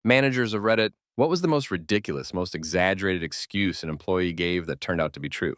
Managers of Reddit, what was the most ridiculous, most exaggerated excuse an employee gave that turned out to be true?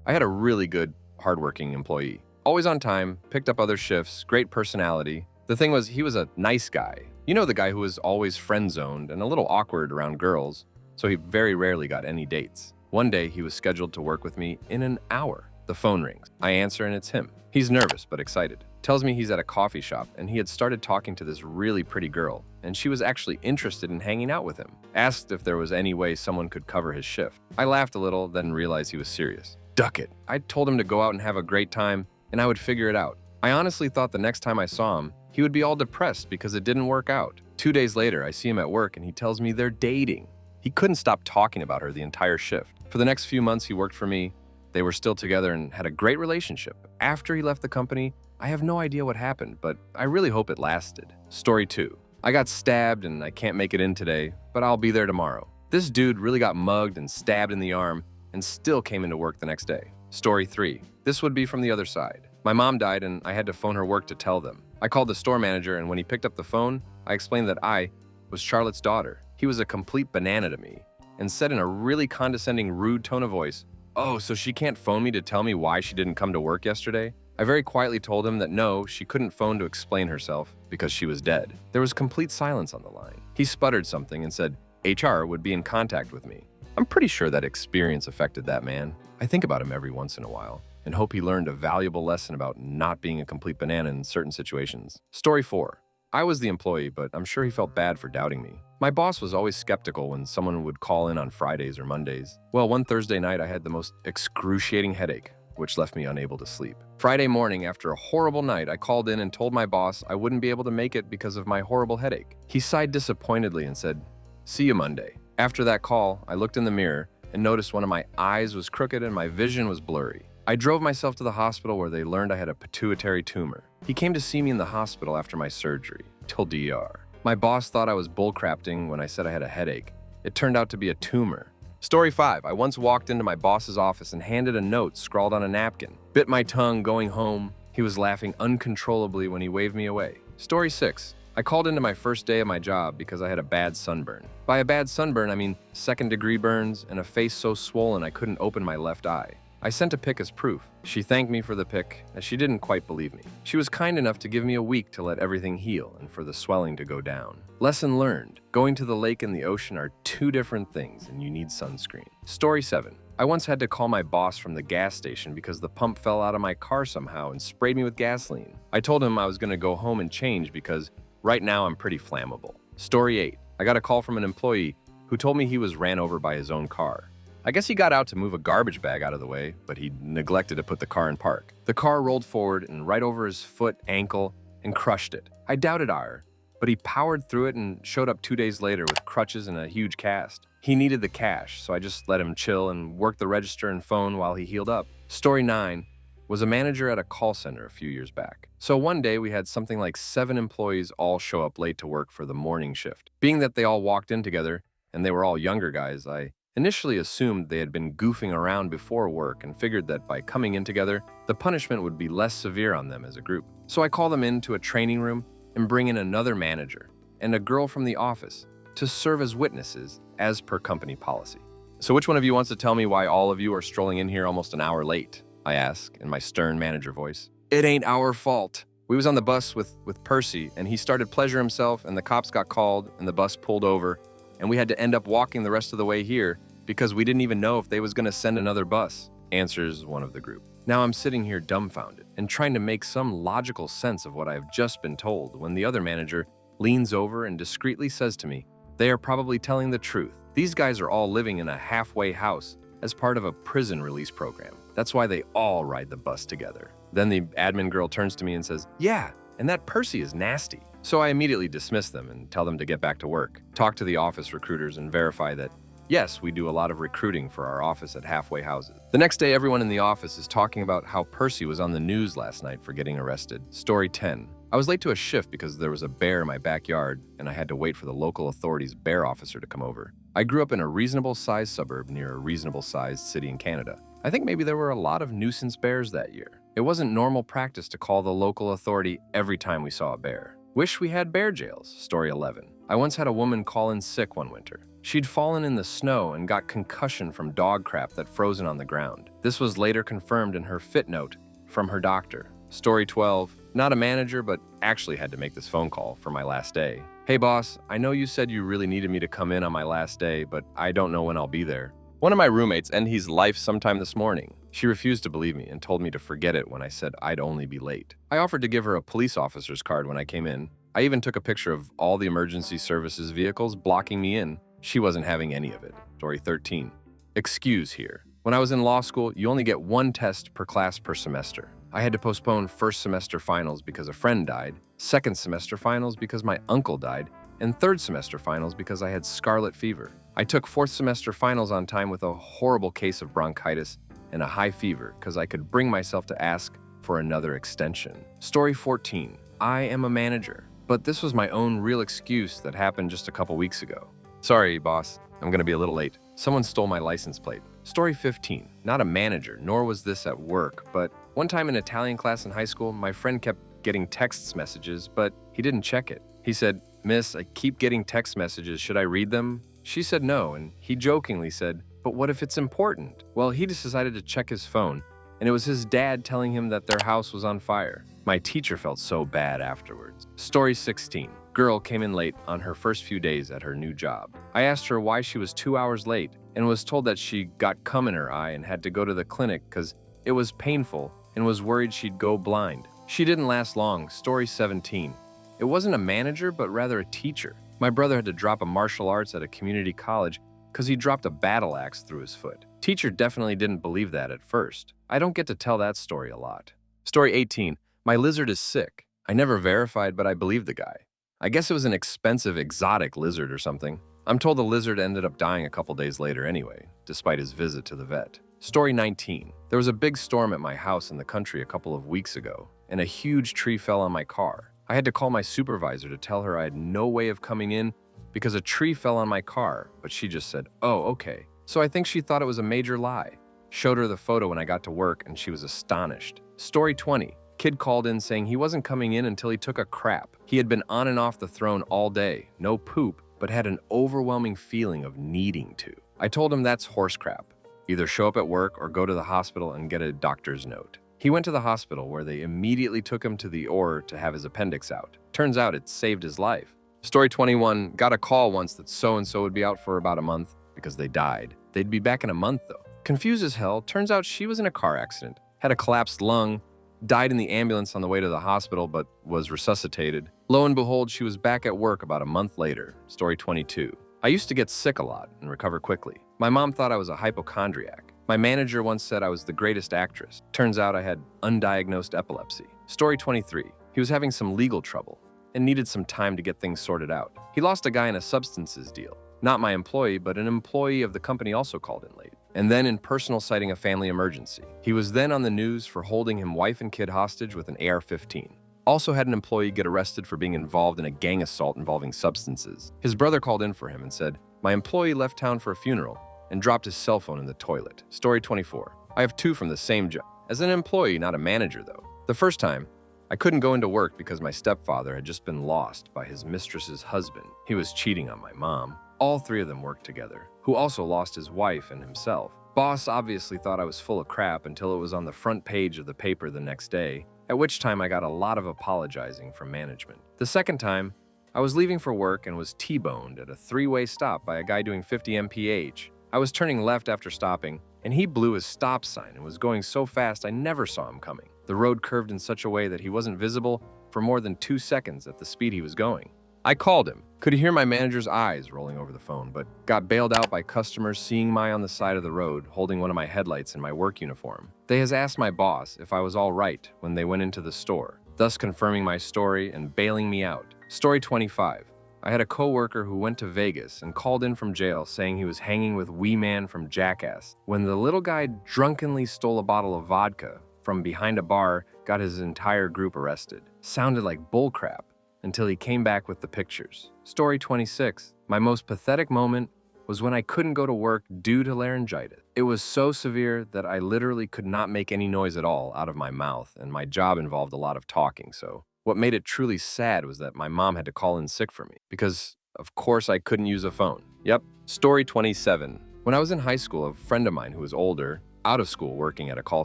I had a really good, hardworking employee. Always on time, picked up other shifts, great personality. The thing was, he was a nice guy. You know, the guy who was always friend-zoned and a little awkward around girls, so he very rarely got any dates. One day, he was scheduled to work with me in an hour. The phone rings. I answer and it's him. He's nervous but excited. Tells me he's at a coffee shop and he had started talking to this really pretty girl, and she was actually interested in hanging out with him. Asked if there was any way someone could cover his shift. I laughed a little, then realized he was serious. Duck it. I told him to go out and have a great time, and I would figure it out. I honestly thought the next time I saw him, he would be all depressed because it didn't work out. 2 days later, I see him at work and he tells me they're dating. He couldn't stop talking about her the entire shift. For the next few months he worked for me, they were still together and had a great relationship. After he left the company, I have no idea what happened, but I really hope it lasted. Story 2. I got stabbed and I can't make it in today, but I'll be there tomorrow. This dude really got mugged and stabbed in the arm and still came into work the next day. Story 3. This would be from the other side. My mom died and I had to phone her work to tell them. I called the store manager and when he picked up the phone, I explained that I was Charlotte's daughter. He was a complete banana to me and said in a really condescending, rude tone of voice, "Oh, so she can't phone me to tell me why she didn't come to work yesterday?" I very quietly told him that no, she couldn't phone to explain herself because she was dead. There was complete silence on the line. He sputtered something and said HR would be in contact with me. I'm pretty sure that experience affected that man. I think about him every once in a while and hope he learned a valuable lesson about not being a complete banana in certain situations. Story 4. I was the employee, but I'm sure he felt bad for doubting me. My boss was always skeptical when someone would call in on Fridays or Mondays. Well, one Thursday night I had the most excruciating headache, which left me unable to sleep. Friday morning, after a horrible night, I called in and told my boss I wouldn't be able to make it because of my horrible headache. He sighed disappointedly and said, "See you Monday." After that call, I looked in the mirror and noticed one of my eyes was crooked and my vision was blurry. I drove myself to the hospital where they learned I had a pituitary tumor. He came to see me in the hospital after my surgery, till DR. My boss thought I was bullcrafting when I said I had a headache. It turned out to be a tumor. Story 5. I once walked into my boss's office and handed a note scrawled on a napkin. Bit my tongue going home. He was laughing uncontrollably when he waved me away. Story 6. I called into my first day of my job because I had a bad sunburn. By a bad sunburn, I mean second-degree burns and a face so swollen I couldn't open my left eye. I sent a pic as proof. She thanked me for the pic, as she didn't quite believe me. She was kind enough to give me a week to let everything heal and for the swelling to go down. Lesson learned. Going to the lake and the ocean are two different things and you need sunscreen. Story 7. I once had to call my boss from the gas station because the pump fell out of my car somehow and sprayed me with gasoline. I told him I was going to go home and change because right now I'm pretty flammable. Story 8. I got a call from an employee who told me he was ran over by his own car. I guess he got out to move a garbage bag out of the way, but he neglected to put the car in park. The car rolled forward and right over his foot, ankle, and crushed it. I doubted our, but he powered through it and showed up 2 days later with crutches and a huge cast. He needed the cash, so I just let him chill and work the register and phone while he healed up. Story 9 was a manager at a call center a few years back. So one day we had something like 7 employees all show up late to work for the morning shift. Being that they all walked in together and they were all younger guys, I initially assumed they had been goofing around before work and figured that by coming in together, the punishment would be less severe on them as a group. So I call them into a training room and bring in another manager and a girl from the office to serve as witnesses as per company policy. So which one of you wants to tell me why all of you are strolling in here almost an hour late? I ask in my stern manager voice. It ain't our fault. We was on the bus with Percy and he started pleasure himself and the cops got called and the bus pulled over and we had to end up walking the rest of the way here because we didn't even know if they was going to send another bus, answers one of the group. Now I'm sitting here dumbfounded and trying to make some logical sense of what I have just been told when the other manager leans over and discreetly says to me, "They are probably telling the truth. These guys are all living in a halfway house as part of a prison release program. That's why they all ride the bus together." Then the admin girl turns to me and says, "Yeah, and that Percy is nasty." So I immediately dismiss them and tell them to get back to work, talk to the office recruiters and verify that, yes, we do a lot of recruiting for our office at halfway houses. The next day, everyone in the office is talking about how Percy was on the news last night for getting arrested. Story 10. I was late to a shift because there was a bear in my backyard and I had to wait for the local authorities' bear officer to come over. I grew up in a reasonable-sized suburb near a reasonable-sized city in Canada. I think maybe there were a lot of nuisance bears that year. It wasn't normal practice to call the local authority every time we saw a bear. Wish we had bear jails. Story 11. I once had a woman call in sick one winter. She'd fallen in the snow and got concussion from dog crap that frozen on the ground. This was later confirmed in her fit note from her doctor. Story 12. Not a manager, but actually had to make this phone call for my last day. Hey boss, I know you said you really needed me to come in on my last day, but I don't know when I'll be there. One of my roommates ended his life sometime this morning. She refused to believe me and told me to forget it when I said I'd only be late. I offered to give her a police officer's card when I came in. I even took a picture of all the emergency services vehicles blocking me in. She wasn't having any of it. Story 13. Excuse here. When I was in law school, you only get one test per class per semester. I had to postpone first semester finals because a friend died, second semester finals because my uncle died, and third semester finals because I had scarlet fever. I took fourth semester finals on time with a horrible case of bronchitis and a high fever because I could bring myself to ask for another extension. Story 14. I am a manager, but this was my own real excuse that happened just a couple weeks ago. Sorry, boss. I'm going to be a little late. Someone stole my license plate. Story 15. Not a manager, nor was this at work, but one time in Italian class in high school, my friend kept getting text messages, but he didn't check it. He said, "Miss, I keep getting text messages. Should I read them?" She said no, and he jokingly said, "But what if it's important?" Well, he just decided to check his phone, and it was his dad telling him that their house was on fire. My teacher felt so bad afterwards. Story 16. Girl came in late on her first few days at her new job. I asked her why she was 2 hours late and was told that she got cum in her eye and had to go to the clinic because it was painful and was worried she'd go blind. She didn't last long. Story 17. It wasn't a manager, but rather a teacher. My brother had to drop a martial arts at a community college because he dropped a battle axe through his foot. Teacher definitely didn't believe that at first. I don't get to tell that story a lot. Story 18. My lizard is sick. I never verified, but I believe the guy. I guess it was an expensive, exotic lizard or something. I'm told the lizard ended up dying a couple days later anyway, despite his visit to the vet. Story 19. There was a big storm at my house in the country a couple of weeks ago, and a huge tree fell on my car. I had to call my supervisor to tell her I had no way of coming in because a tree fell on my car, but she just said, "Oh, okay." So I think she thought it was a major lie. Showed her the photo when I got to work, and she was astonished. Story 20. Kid called in saying he wasn't coming in until he took a crap. He had been on and off the throne all day, no poop, but had an overwhelming feeling of needing to. I told him that's horse crap. Either show up at work or go to the hospital and get a doctor's note. He went to the hospital where they immediately took him to the OR to have his appendix out. Turns out it saved his life. Story 21. Got a call once that so-and-so would be out for about a month because they died. They'd be back in a month though. Confused as hell, turns out she was in a car accident, had a collapsed lung, died in the ambulance on the way to the hospital, but was resuscitated. Lo and behold, she was back at work about a month later. Story 22. I used to get sick a lot and recover quickly. My mom thought I was a hypochondriac. My manager once said I was the greatest actress. Turns out I had undiagnosed epilepsy. Story 23. He was having some legal trouble and needed some time to get things sorted out. He lost a guy in a substances deal. Not my employee, but an employee of the company also called in late. And then in personal citing a family emergency. He was then on the news for holding him wife and kid hostage with an AR-15. Also had an employee get arrested for being involved in a gang assault involving substances. His brother called in for him and said, "My employee left town for a funeral and dropped his cell phone in the toilet." Story 24. I have two from the same job. As an employee, not a manager though. The first time, I couldn't go into work because my stepfather had just been lost by his mistress's husband. He was cheating on my mom. All three of them worked together, who also lost his wife and himself. Boss obviously thought I was full of crap until it was on the front page of the paper the next day, at which time I got a lot of apologizing from management. The second time, I was leaving for work and was T-boned at a three-way stop by a guy doing 50 mph. I was turning left after stopping, and he blew his stop sign and was going so fast I never saw him coming. The road curved in such a way that he wasn't visible for more than 2 seconds at the speed he was going. I called him. Could hear my manager's eyes rolling over the phone, but got bailed out by customers seeing me on the side of the road holding one of my headlights in my work uniform. They has asked my boss if I was all right when they went into the store, thus confirming my story and bailing me out. Story 25. I had a coworker who went to Vegas and called in from jail saying he was hanging with Wee Man from Jackass when the little guy drunkenly stole a bottle of vodka from behind a bar, got his entire group arrested. Sounded like bullcrap until he came back with the pictures. Story 26. My most pathetic moment was when I couldn't go to work due to laryngitis. It was so severe that I literally could not make any noise at all out of my mouth, and my job involved a lot of talking, so what made it truly sad was that my mom had to call in sick for me because Of course, I couldn't use a phone. Yep. Story 27. When I was in high school, a friend of mine who was older, out of school working at a call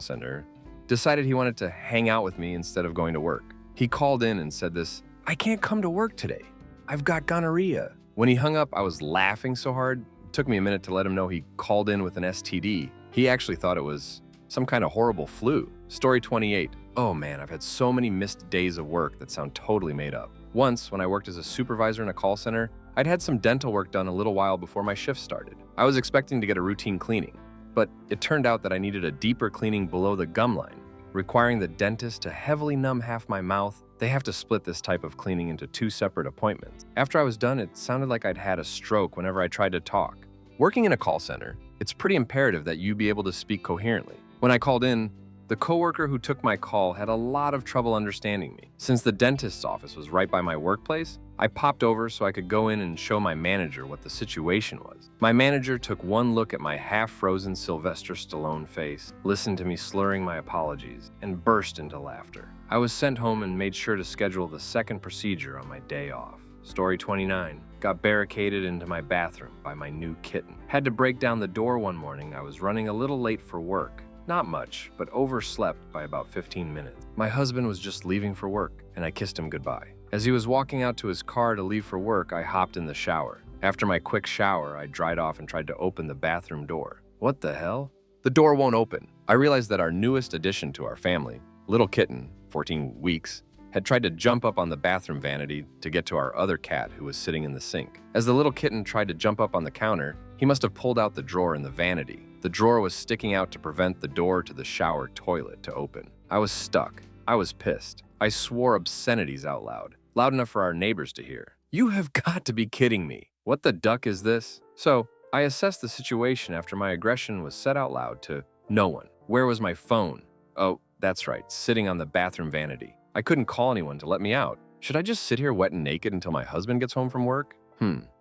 center, decided he wanted to hang out with me instead of going to work. He called in and said this, "I can't come to work today. I've got gonorrhea." When he hung up, I was laughing so hard, it took me a minute to let him know he called in with an STD. He actually thought it was some kind of horrible flu. Story 28. Oh man, I've had so many missed days of work that sound totally made up. Once, when I worked as a supervisor in a call center, I'd had some dental work done a little while before my shift started. I was expecting to get a routine cleaning, but it turned out that I needed a deeper cleaning below the gum line, requiring the dentist to heavily numb half my mouth. They have to split this type of cleaning into 2 separate appointments. After I was done, it sounded like I'd had a stroke whenever I tried to talk. Working in a call center, it's pretty imperative that you be able to speak coherently. When I called in, the coworker who took my call had a lot of trouble understanding me. Since the dentist's office was right by my workplace, I popped over so I could go in and show my manager what the situation was. My manager took one look at my half-frozen Sylvester Stallone face, listened to me slurring my apologies, and burst into laughter. I was sent home and made sure to schedule the second procedure on my day off. Story 29. Got barricaded into my bathroom by my new kitten. Had to break down the door one morning. I was running a little late for work. Not much, but overslept by about 15 minutes. My husband was just leaving for work, and I kissed him goodbye. As he was walking out to his car to leave for work, I hopped in the shower. After my quick shower, I dried off and tried to open the bathroom door. What the hell? The door won't open. I realized that our newest addition to our family, little kitten, 14 weeks, had tried to jump up on the bathroom vanity to get to our other cat who was sitting in the sink. As the little kitten tried to jump up on the counter, he must have pulled out the drawer in the vanity. The drawer was sticking out to prevent the door to the shower toilet to open. I was stuck. I was pissed. I swore obscenities out loud, loud enough for our neighbors to hear. You have got to be kidding me. What the duck is this? So, I assessed the situation after my aggression was said out loud to no one. Where was my phone? Oh, that's right, sitting on the bathroom vanity. I couldn't call anyone to let me out. Should I just sit here wet and naked until my husband gets home from work?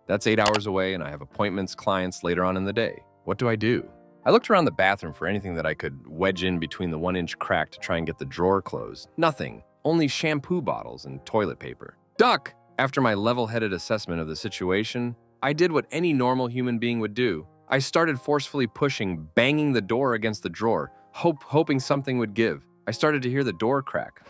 That's 8 hours away and I have appointments, clients later on in the day. What do I do? I looked around the bathroom for anything that I could wedge in between the 1-inch crack to try and get the drawer closed. Nothing. Only shampoo bottles and toilet paper. Duck! After my level-headed assessment of the situation, I did what any normal human being would do. I started forcefully pushing, banging the door against the drawer, hoping something would give. I started to hear the door crack.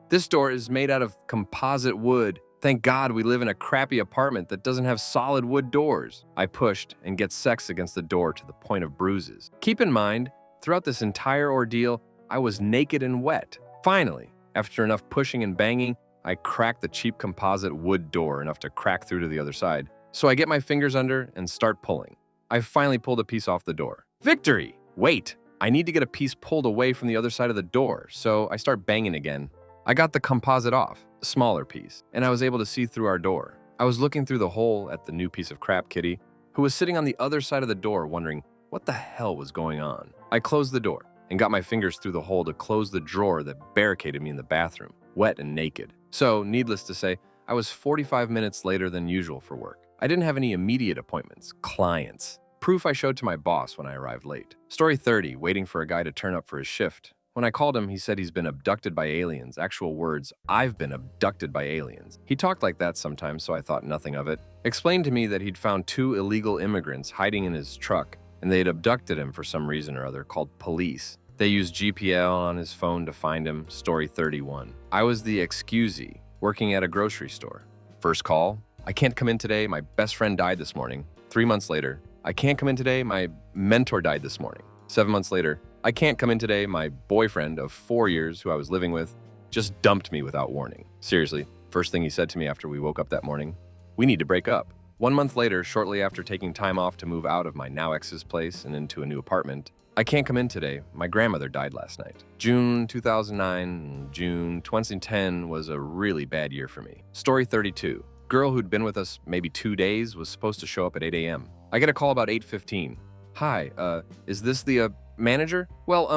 This door is made out of composite wood. Thank God we live in a crappy apartment that doesn't have solid wood doors. I pushed and get sex against the door to the point of bruises. Keep in mind, throughout this entire ordeal, I was naked and wet. Finally, after enough pushing and banging, I cracked the cheap composite wood door enough to crack through to the other side. So I get my fingers under and start pulling. I finally pulled a piece off the door. Victory! Wait, I need to get a piece pulled away from the other side of the door, so I start banging again. I got the composite off, a smaller piece, and I was able to see through our door. I was looking through the hole at the new piece of crap kitty, who was sitting on the other side of the door wondering what the hell was going on. I closed the door and got my fingers through the hole to close the drawer that barricaded me in the bathroom, wet and naked. So, needless to say, I was 45 minutes later than usual for work. I didn't have any immediate appointments, clients. Proof I showed to my boss when I arrived late. Story 30, waiting for a guy to turn up for his shift. When I called him, he said he's been abducted by aliens. Actual words, I've been abducted by aliens. He talked like that sometimes, so I thought nothing of it. Explained to me that he'd found 2 illegal immigrants hiding in his truck, and they'd abducted him for some reason or other called police. They used GPL on his phone to find him. Story 31. I was the excusee, working at a grocery store. First call, I can't come in today, my best friend died this morning. 3 months later, I can't come in today, my mentor died this morning. 7 months later, I can't come in today, my boyfriend of 4 years who I was living with just dumped me without warning. Seriously, first thing he said to me after we woke up that morning, we need to break up. 1 month later, shortly after taking time off to move out of my now ex's place and into a new apartment, I can't come in today, my grandmother died last night. June 2009, June 2010 was a really bad year for me. Story 32. Girl who'd been with us maybe 2 days was supposed to show up at 8 a.m. I get a call about 8:15. Hi, is this the manager? Well,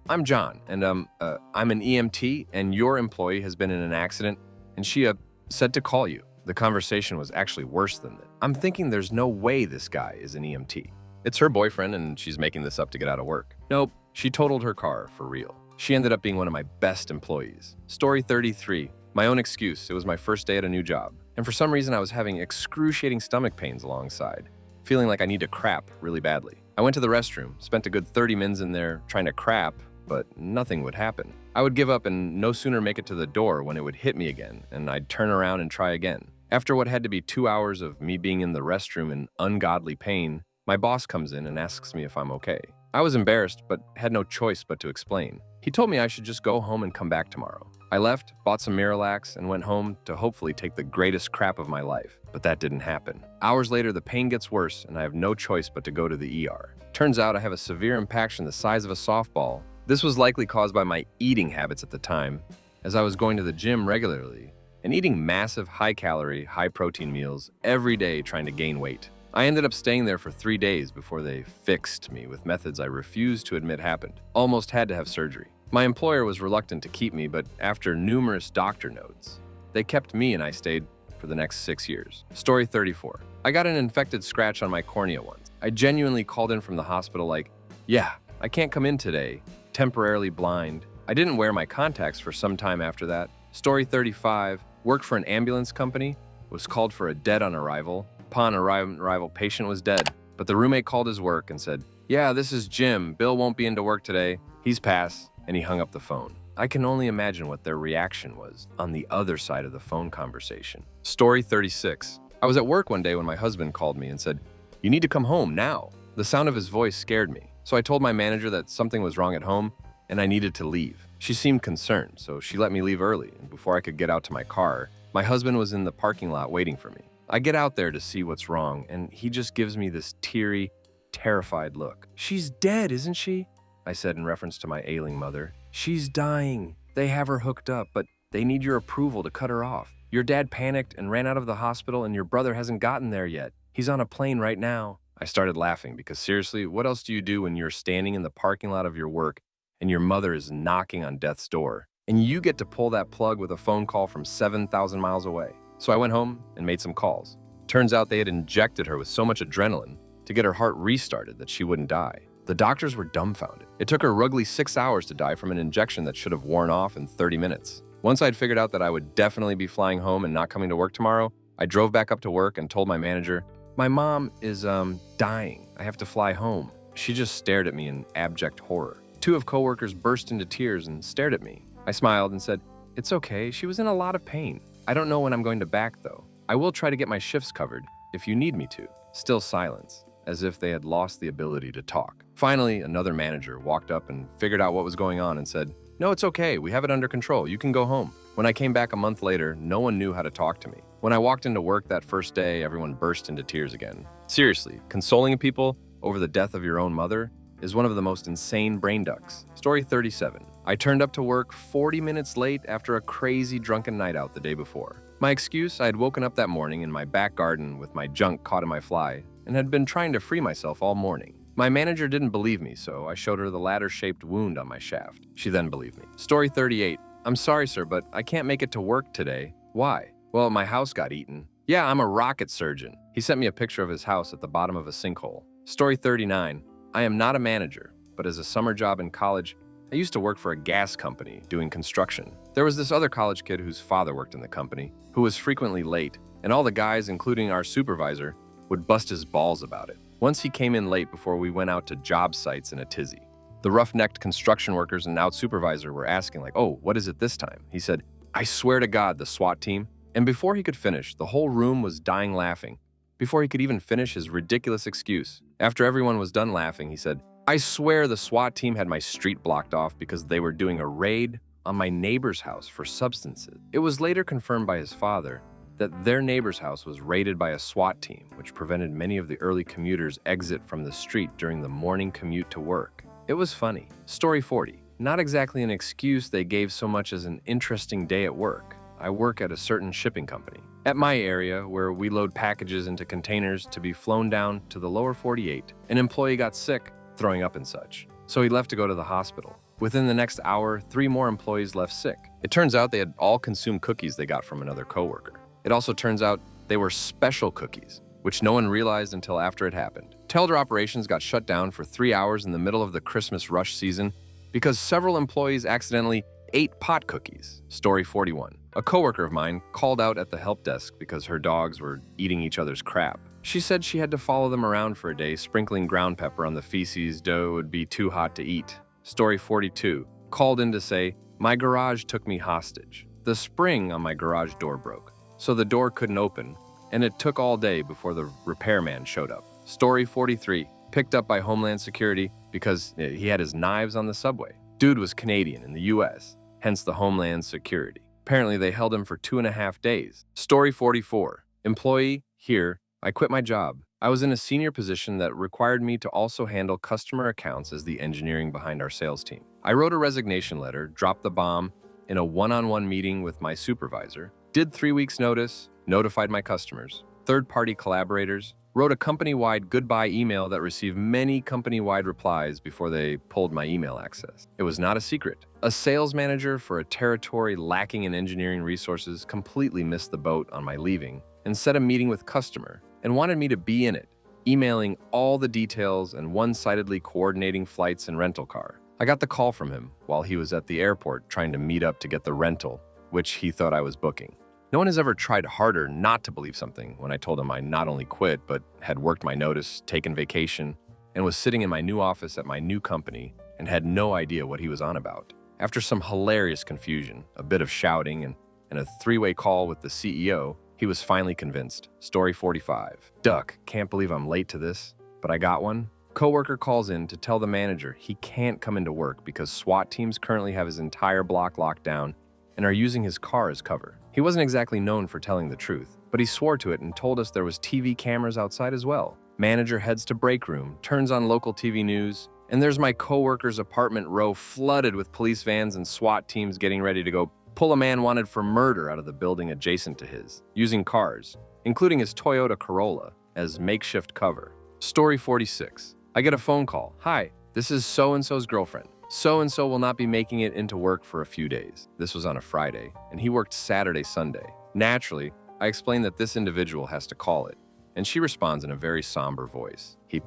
I'm John, and I'm an EMT, and your employee has been in an accident, and she said to call you. The conversation was actually worse than that. I'm thinking there's no way this guy is an EMT. It's her boyfriend, and she's making this up to get out of work. Nope, she totaled her car for real. She ended up being one of my best employees. Story 33. My own excuse. It was my first day at a new job. And for some reason, I was having excruciating stomach pains alongside, feeling like I need to crap really badly. I went to the restroom, spent a good 30 minutes in there trying to crap, but nothing would happen. I would give up and no sooner make it to the door when it would hit me again, and I'd turn around and try again. After what had to be 2 hours of me being in the restroom in ungodly pain, my boss comes in and asks me if I'm okay. I was embarrassed, but had no choice but to explain. He told me I should just go home and come back tomorrow. I left, bought some Miralax, and went home to hopefully take the greatest crap of my life. But that didn't happen. Hours later, the pain gets worse, and I have no choice but to go to the ER. Turns out I have a severe impaction the size of a softball. This was likely caused by my eating habits at the time, as I was going to the gym regularly and eating massive high-calorie, high-protein meals every day trying to gain weight. I ended up staying there for 3 days before they fixed me with methods I refused to admit happened. Almost had to have surgery. My employer was reluctant to keep me, but after numerous doctor notes, they kept me and I stayed for the next 6 years. Story 34. I got an infected scratch on my cornea once. I genuinely called in from the hospital like, yeah, I can't come in today, temporarily blind. I didn't wear my contacts for some time after that. Story 35. Worked for an ambulance company, was called for a dead on arrival. Upon arrival, patient was dead, but the roommate called his work and said, yeah, this is Jim. Bill won't be into work today. He's passed. And he hung up the phone. I can only imagine what their reaction was on the other side of the phone conversation. Story 36. I was at work one day when my husband called me and said, you need to come home now. The sound of his voice scared me, so I told my manager that something was wrong at home and I needed to leave. She seemed concerned, so she let me leave early, and before I could get out to my car, my husband was in the parking lot waiting for me. I get out there to see what's wrong, and he just gives me this teary, terrified look. She's dead, isn't she? I said in reference to my ailing mother. She's dying. They have her hooked up, but they need your approval to cut her off. Your dad panicked and ran out of the hospital, and your brother hasn't gotten there yet. He's on a plane right now. I started laughing because seriously, what else do you do when you're standing in the parking lot of your work and your mother is knocking on death's door, and you get to pull that plug with a phone call from 7,000 miles away? So I went home and made some calls. Turns out they had injected her with so much adrenaline to get her heart restarted that she wouldn't die. The doctors were dumbfounded. It took her roughly 6 hours to die from an injection that should have worn off in 30 minutes. Once I'd figured out that I would definitely be flying home and not coming to work tomorrow, I drove back up to work and told my manager, my mom is, dying. I have to fly home. She just stared at me in abject horror. 2 of coworkers burst into tears and stared at me. I smiled and said, it's okay, she was in a lot of pain. I don't know when I'm going to back though. I will try to get my shifts covered if you need me to. Still silence, as if they had lost the ability to talk. Finally, another manager walked up and figured out what was going on and said, no, it's okay, we have it under control, you can go home. When I came back a month later, no one knew how to talk to me. When I walked into work that first day, everyone burst into tears again. Seriously, consoling people over the death of your own mother is one of the most insane brain ducks. Story 37. I turned up to work 40 minutes late after a crazy drunken night out the day before. My excuse, I had woken up that morning in my back garden with my junk caught in my fly and had been trying to free myself all morning. My manager didn't believe me, so I showed her the ladder-shaped wound on my shaft. She then believed me. Story 38. I'm sorry, sir, but I can't make it to work today. Why? Well, my house got eaten. Yeah, I'm a rocket surgeon. He sent me a picture of his house at the bottom of a sinkhole. Story 39. I am not a manager, but as a summer job in college, I used to work for a gas company doing construction. There was this other college kid whose father worked in the company, who was frequently late, and all the guys, including our supervisor, would bust his balls about it. Once he came in late before we went out to job sites in a tizzy. The rough-necked construction workers and out supervisor were asking like, oh, what is it this time? He said, I swear to God, the SWAT team. And before he could finish, the whole room was dying laughing. Before he could even finish his ridiculous excuse. After everyone was done laughing, he said, I swear the SWAT team had my street blocked off because they were doing a raid on my neighbor's house for substances. It was later confirmed by his father that their neighbor's house was raided by a SWAT team, which prevented many of the early commuters' exit from the street during the morning commute to work. It was funny. Story 40. Not exactly an excuse they gave so much as an interesting day at work. I work at a certain shipping company. At my area, where we load packages into containers to be flown down to the lower 48, an employee got sick, throwing up and such. So he left to go to the hospital. Within the next hour, 3 more employees left sick. It turns out they had all consumed cookies they got from another coworker. It also turns out they were special cookies, which no one realized until after it happened. Telder operations got shut down for 3 hours in the middle of the Christmas rush season because several employees accidentally ate pot cookies. Story 41. A coworker of mine called out at the help desk because her dogs were eating each other's crap. She said she had to follow them around for a day, sprinkling ground pepper on the feces dough would be too hot to eat. Story 42. Called in to say, my garage took me hostage. The spring on my garage door broke, so the door couldn't open, and it took all day before the repairman showed up. Story 43. Picked up by Homeland Security because he had his knives on the subway. Dude was Canadian in the US, hence the Homeland Security. Apparently, they held him for 2.5 days. Story 44. Employee, here, I quit my job. I was in a senior position that required me to also handle customer accounts as the engineering behind our sales team. I wrote a resignation letter, dropped the bomb in a one-on-one meeting with my supervisor, did 3 weeks notice, notified my customers, third-party collaborators, wrote a company-wide goodbye email that received many company-wide replies before they pulled my email access. It was not a secret. A sales manager for a territory lacking in engineering resources completely missed the boat on my leaving and set a meeting with customer and wanted me to be in it, emailing all the details and one-sidedly coordinating flights and rental car. I got the call from him while he was at the airport trying to meet up to get the rental, which he thought I was booking. No one has ever tried harder not to believe something when I told him I not only quit, but had worked my notice, taken vacation, and was sitting in my new office at my new company and had no idea what he was on about. After some hilarious confusion, a bit of shouting, and a three-way call with the CEO, he was finally convinced. Story 45. Duck, can't believe I'm late to this, but I got one. Coworker calls in to tell the manager he can't come into work because SWAT teams currently have his entire block locked down and are using his car as cover. He wasn't exactly known for telling the truth, but he swore to it and told us there was TV cameras outside as well. Manager heads to break room, turns on local TV news, and there's my coworker's apartment row flooded with police vans and SWAT teams getting ready to go pull a man wanted for murder out of the building adjacent to his, using cars, including his Toyota Corolla, as makeshift cover. Story 46. I get a phone call. Hi, this is so-and-so's girlfriend. So-and-so will not be making it into work for a few days. This was on a Friday, and he worked Saturday, Sunday. Naturally, I explain that this individual has to call it, and she responds in a very somber voice. He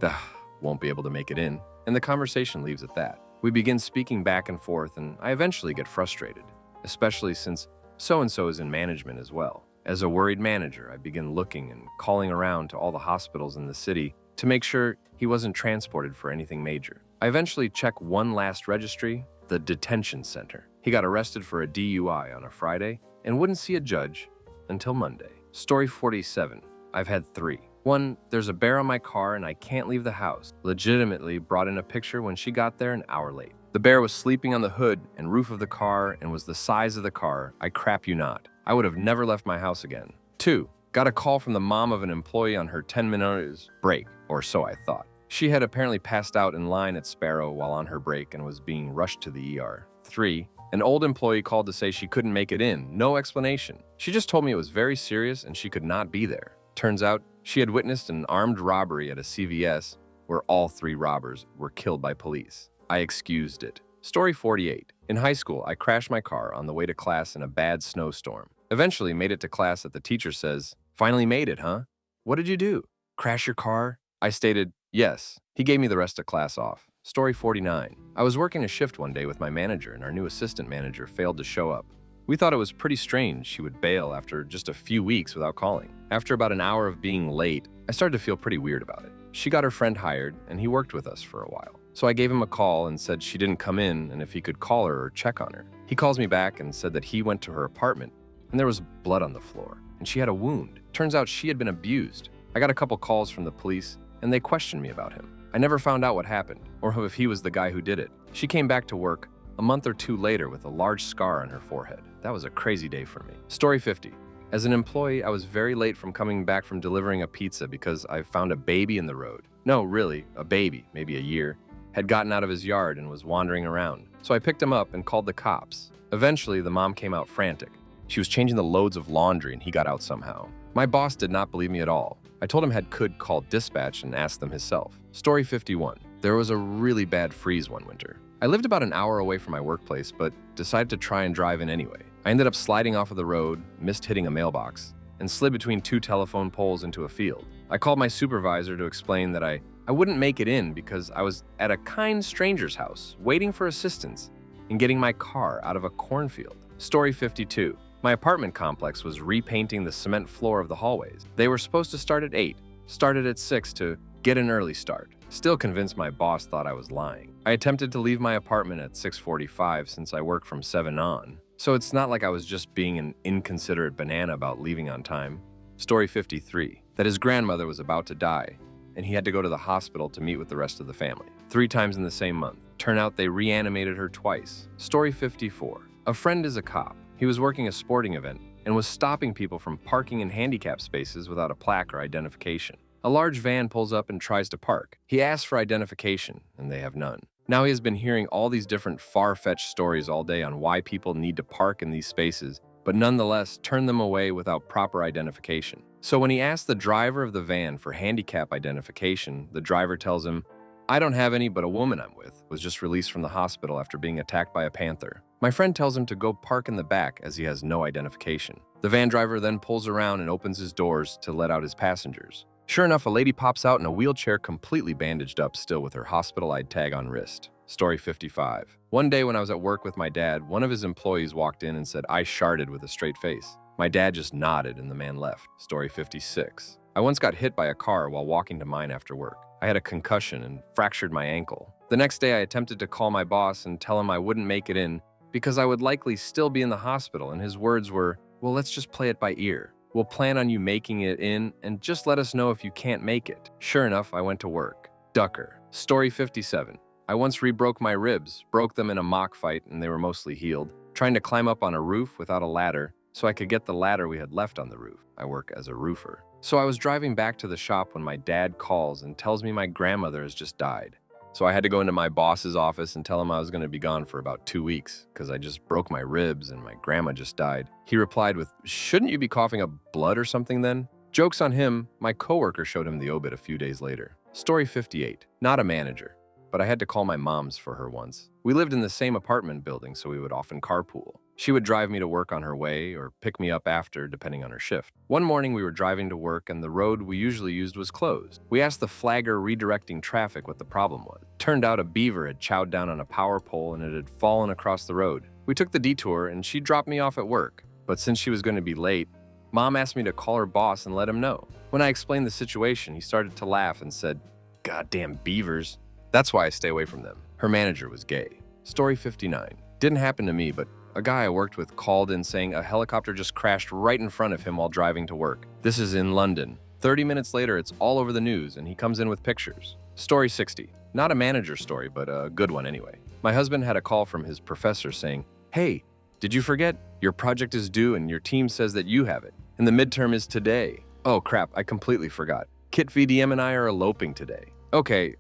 won't be able to make it in, and the conversation leaves at that. We begin speaking back and forth, and I eventually get frustrated, especially since so-and-so is in management as well. As a worried manager, I begin looking and calling around to all the hospitals in the city to make sure he wasn't transported for anything major. I eventually check one last registry, the detention center. He got arrested for a DUI on a Friday and wouldn't see a judge until Monday. Story 47. I've had 3. 1, there's a bear on my car and I can't leave the house. Legitimately brought in a picture when she got there an hour late. The bear was sleeping on the hood and roof of the car and was the size of the car. I crap you not. I would have never left my house again. 2, got a call from the mom of an employee on her 10-minute break, or so I thought. She had apparently passed out in line at Sparrow while on her break and was being rushed to the ER. 3, an old employee called to say she couldn't make it in. No explanation. She just told me it was very serious and she could not be there. Turns out she had witnessed an armed robbery at a CVS where all 3 robbers were killed by police. I excused it. Story 48. In high school, I crashed my car on the way to class in a bad snowstorm. Eventually made it to class that the teacher says, "Finally made it, huh? What did you do? Crash your car?" I stated, "Yes." He gave me the rest of class off. Story 49. I was working a shift one day with my manager and our new assistant manager failed to show up. We thought it was pretty strange she would bail after just a few weeks without calling. After about an hour of being late, I started to feel pretty weird about it. She got her friend hired and he worked with us for a while. So I gave him a call and said she didn't come in and if he could call her or check on her. He calls me back and said that he went to her apartment and there was blood on the floor and she had a wound. Turns out she had been abused. I got a couple calls from the police and they questioned me about him. I never found out what happened or if he was the guy who did it. She came back to work a month or 2 later with a large scar on her forehead. That was a crazy day for me. Story 50. As an employee, I was very late from coming back from delivering a pizza because I found a baby in the road. No, really, a baby, maybe a year, had gotten out of his yard and was wandering around. So I picked him up and called the cops. Eventually, the mom came out frantic. She was changing the loads of laundry and he got out somehow. My boss did not believe me at all. I told him could call dispatch and ask them himself. Story 51. There was a really bad freeze one winter. I lived about an hour away from my workplace, but decided to try and drive in anyway. I ended up sliding off of the road, missed hitting a mailbox, and slid between 2 telephone poles into a field. I called my supervisor to explain that I wouldn't make it in because I was at a kind stranger's house, waiting for assistance, in getting my car out of a cornfield. Story 52. My apartment complex was repainting the cement floor of the hallways. They were supposed to start at 8, started at 6 to get an early start. Still convinced my boss thought I was lying. I attempted to leave my apartment at 6:45 since I work from 7 on. So it's not like I was just being an inconsiderate banana about leaving on time. Story 53. That his grandmother was about to die, and he had to go to the hospital to meet with the rest of the family. 3 times in the same month. Turn out they reanimated her twice. Story 54. A friend is a cop. He was working a sporting event and was stopping people from parking in handicap spaces without a plaque or identification. A large van pulls up and tries to park. He asks for identification, and they have none. Now he has been hearing all these different far-fetched stories all day on why people need to park in these spaces, but nonetheless turn them away without proper identification. So when he asks the driver of the van for handicap identification, the driver tells him, "I don't have any, but a woman I'm with was just released from the hospital after being attacked by a panther." My friend tells him to go park in the back as he has no identification. The van driver then pulls around and opens his doors to let out his passengers. Sure enough, a lady pops out in a wheelchair completely bandaged up, still with her hospital-eyed tag on wrist. Story 55. One day when I was at work with my dad, one of his employees walked in and said, "I sharted," with a straight face. My dad just nodded and the man left. Story 56. I once got hit by a car while walking to mine after work. I had a concussion and fractured my ankle. The next day I attempted to call my boss and tell him I wouldn't make it in because I would likely still be in the hospital, and his words were, "Well, let's just play it by ear. We'll plan on you making it in and just let us know if you can't make it." Sure enough, I went to work. Ducker. Story 57. I once re-broke my ribs, broke them in a mock fight, and they were mostly healed, trying to climb up on a roof without a ladder so I could get the ladder we had left on the roof. I work as a roofer. So I was driving back to the shop when my dad calls and tells me my grandmother has just died. So I had to go into my boss's office and tell him I was going to be gone for about 2 weeks because I just broke my ribs and my grandma just died. He replied with, "Shouldn't you be coughing up blood or something then?" Joke's on him, my coworker showed him the obit a few days later. Story 58. Not a manager, but I had to call my mom's for her once. We lived in the same apartment building, so we would often carpool. She would drive me to work on her way or pick me up after, depending on her shift. One morning we were driving to work and the road we usually used was closed. We asked the flagger redirecting traffic what the problem was. Turned out a beaver had chowed down on a power pole and it had fallen across the road. We took the detour and she dropped me off at work. But since she was going to be late, Mom asked me to call her boss and let him know. When I explained the situation, he started to laugh and said, "Goddamn beavers. That's why I stay away from them." Her manager was gay. Story 59. Didn't happen to me, but a guy I worked with called in saying a helicopter just crashed right in front of him while driving to work. This is in London. 30 minutes later, it's all over the news, and he comes in with pictures. Story 60. Not a manager story, but a good one anyway. My husband had a call from his professor saying, "Hey, did you forget? Your project is due and your team says that you have it. And the midterm is today." "Oh crap, I completely forgot. Kit VDM and I are eloping today." "Okay,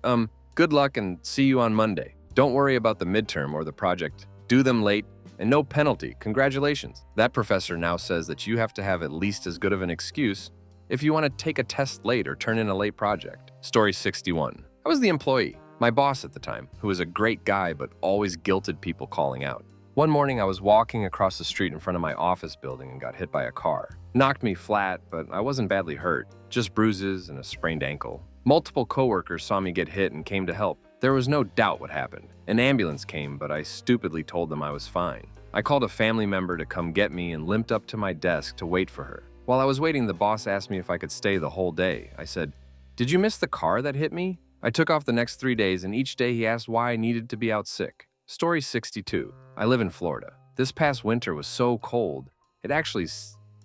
good luck and see you on Monday. Don't worry about the midterm or the project. Do them late and no penalty. Congratulations." That professor now says that you have to have at least as good of an excuse if you want to take a test late or turn in a late project. Story 61. I was the employee, my boss at the time, who was a great guy but always guilted people calling out. One morning I was walking across the street in front of my office building and got hit by a car. Knocked me flat, but I wasn't badly hurt, just bruises and a sprained ankle. Multiple coworkers saw me get hit and came to help. There was no doubt what happened. An ambulance came, but I stupidly told them I was fine. I called a family member to come get me and limped up to my desk to wait for her. While I was waiting, the boss asked me if I could stay the whole day. I said, "Did you miss the car that hit me?" I took off the next 3 days, and each day he asked why I needed to be out sick. Story 62. I live in Florida. This past winter was so cold, it actually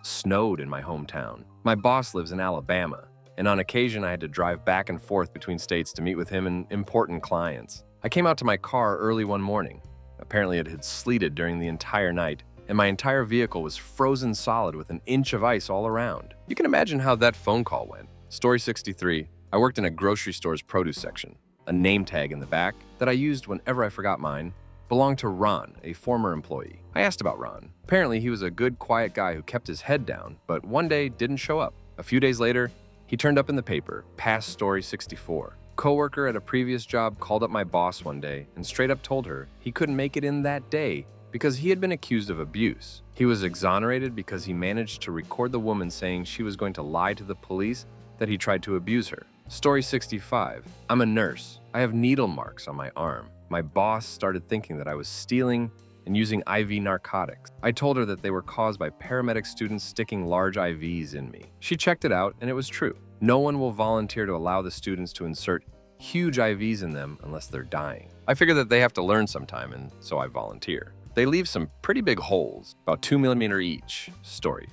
snowed in my hometown. My boss lives in Alabama, and on occasion I had to drive back and forth between states to meet with him and important clients. I came out to my car early one morning. Apparently it had sleeted during the entire night, and my entire vehicle was frozen solid with an inch of ice all around. You can imagine how that phone call went. Story 63. I worked in a grocery store's produce section. A name tag in the back that I used whenever I forgot mine belonged to Ron, a former employee. I asked about Ron. Apparently he was a good, quiet guy who kept his head down, but one day didn't show up. A few days later, he turned up in the paper, past Story 64. Coworker at a previous job called up my boss one day and straight up told her he couldn't make it in that day because he had been accused of abuse. He was exonerated because he managed to record the woman saying she was going to lie to the police that he tried to abuse her. Story 65. I'm a nurse. I have needle marks on my arm. My boss started thinking that I was stealing and using IV narcotics. I told her that they were caused by paramedic students sticking large IVs in me. She checked it out, and it was true. No one will volunteer to allow the students to insert huge IVs in them unless they're dying. I figure that they have to learn sometime, and so I volunteer. They leave some pretty big holes, about 2 millimeter each. Story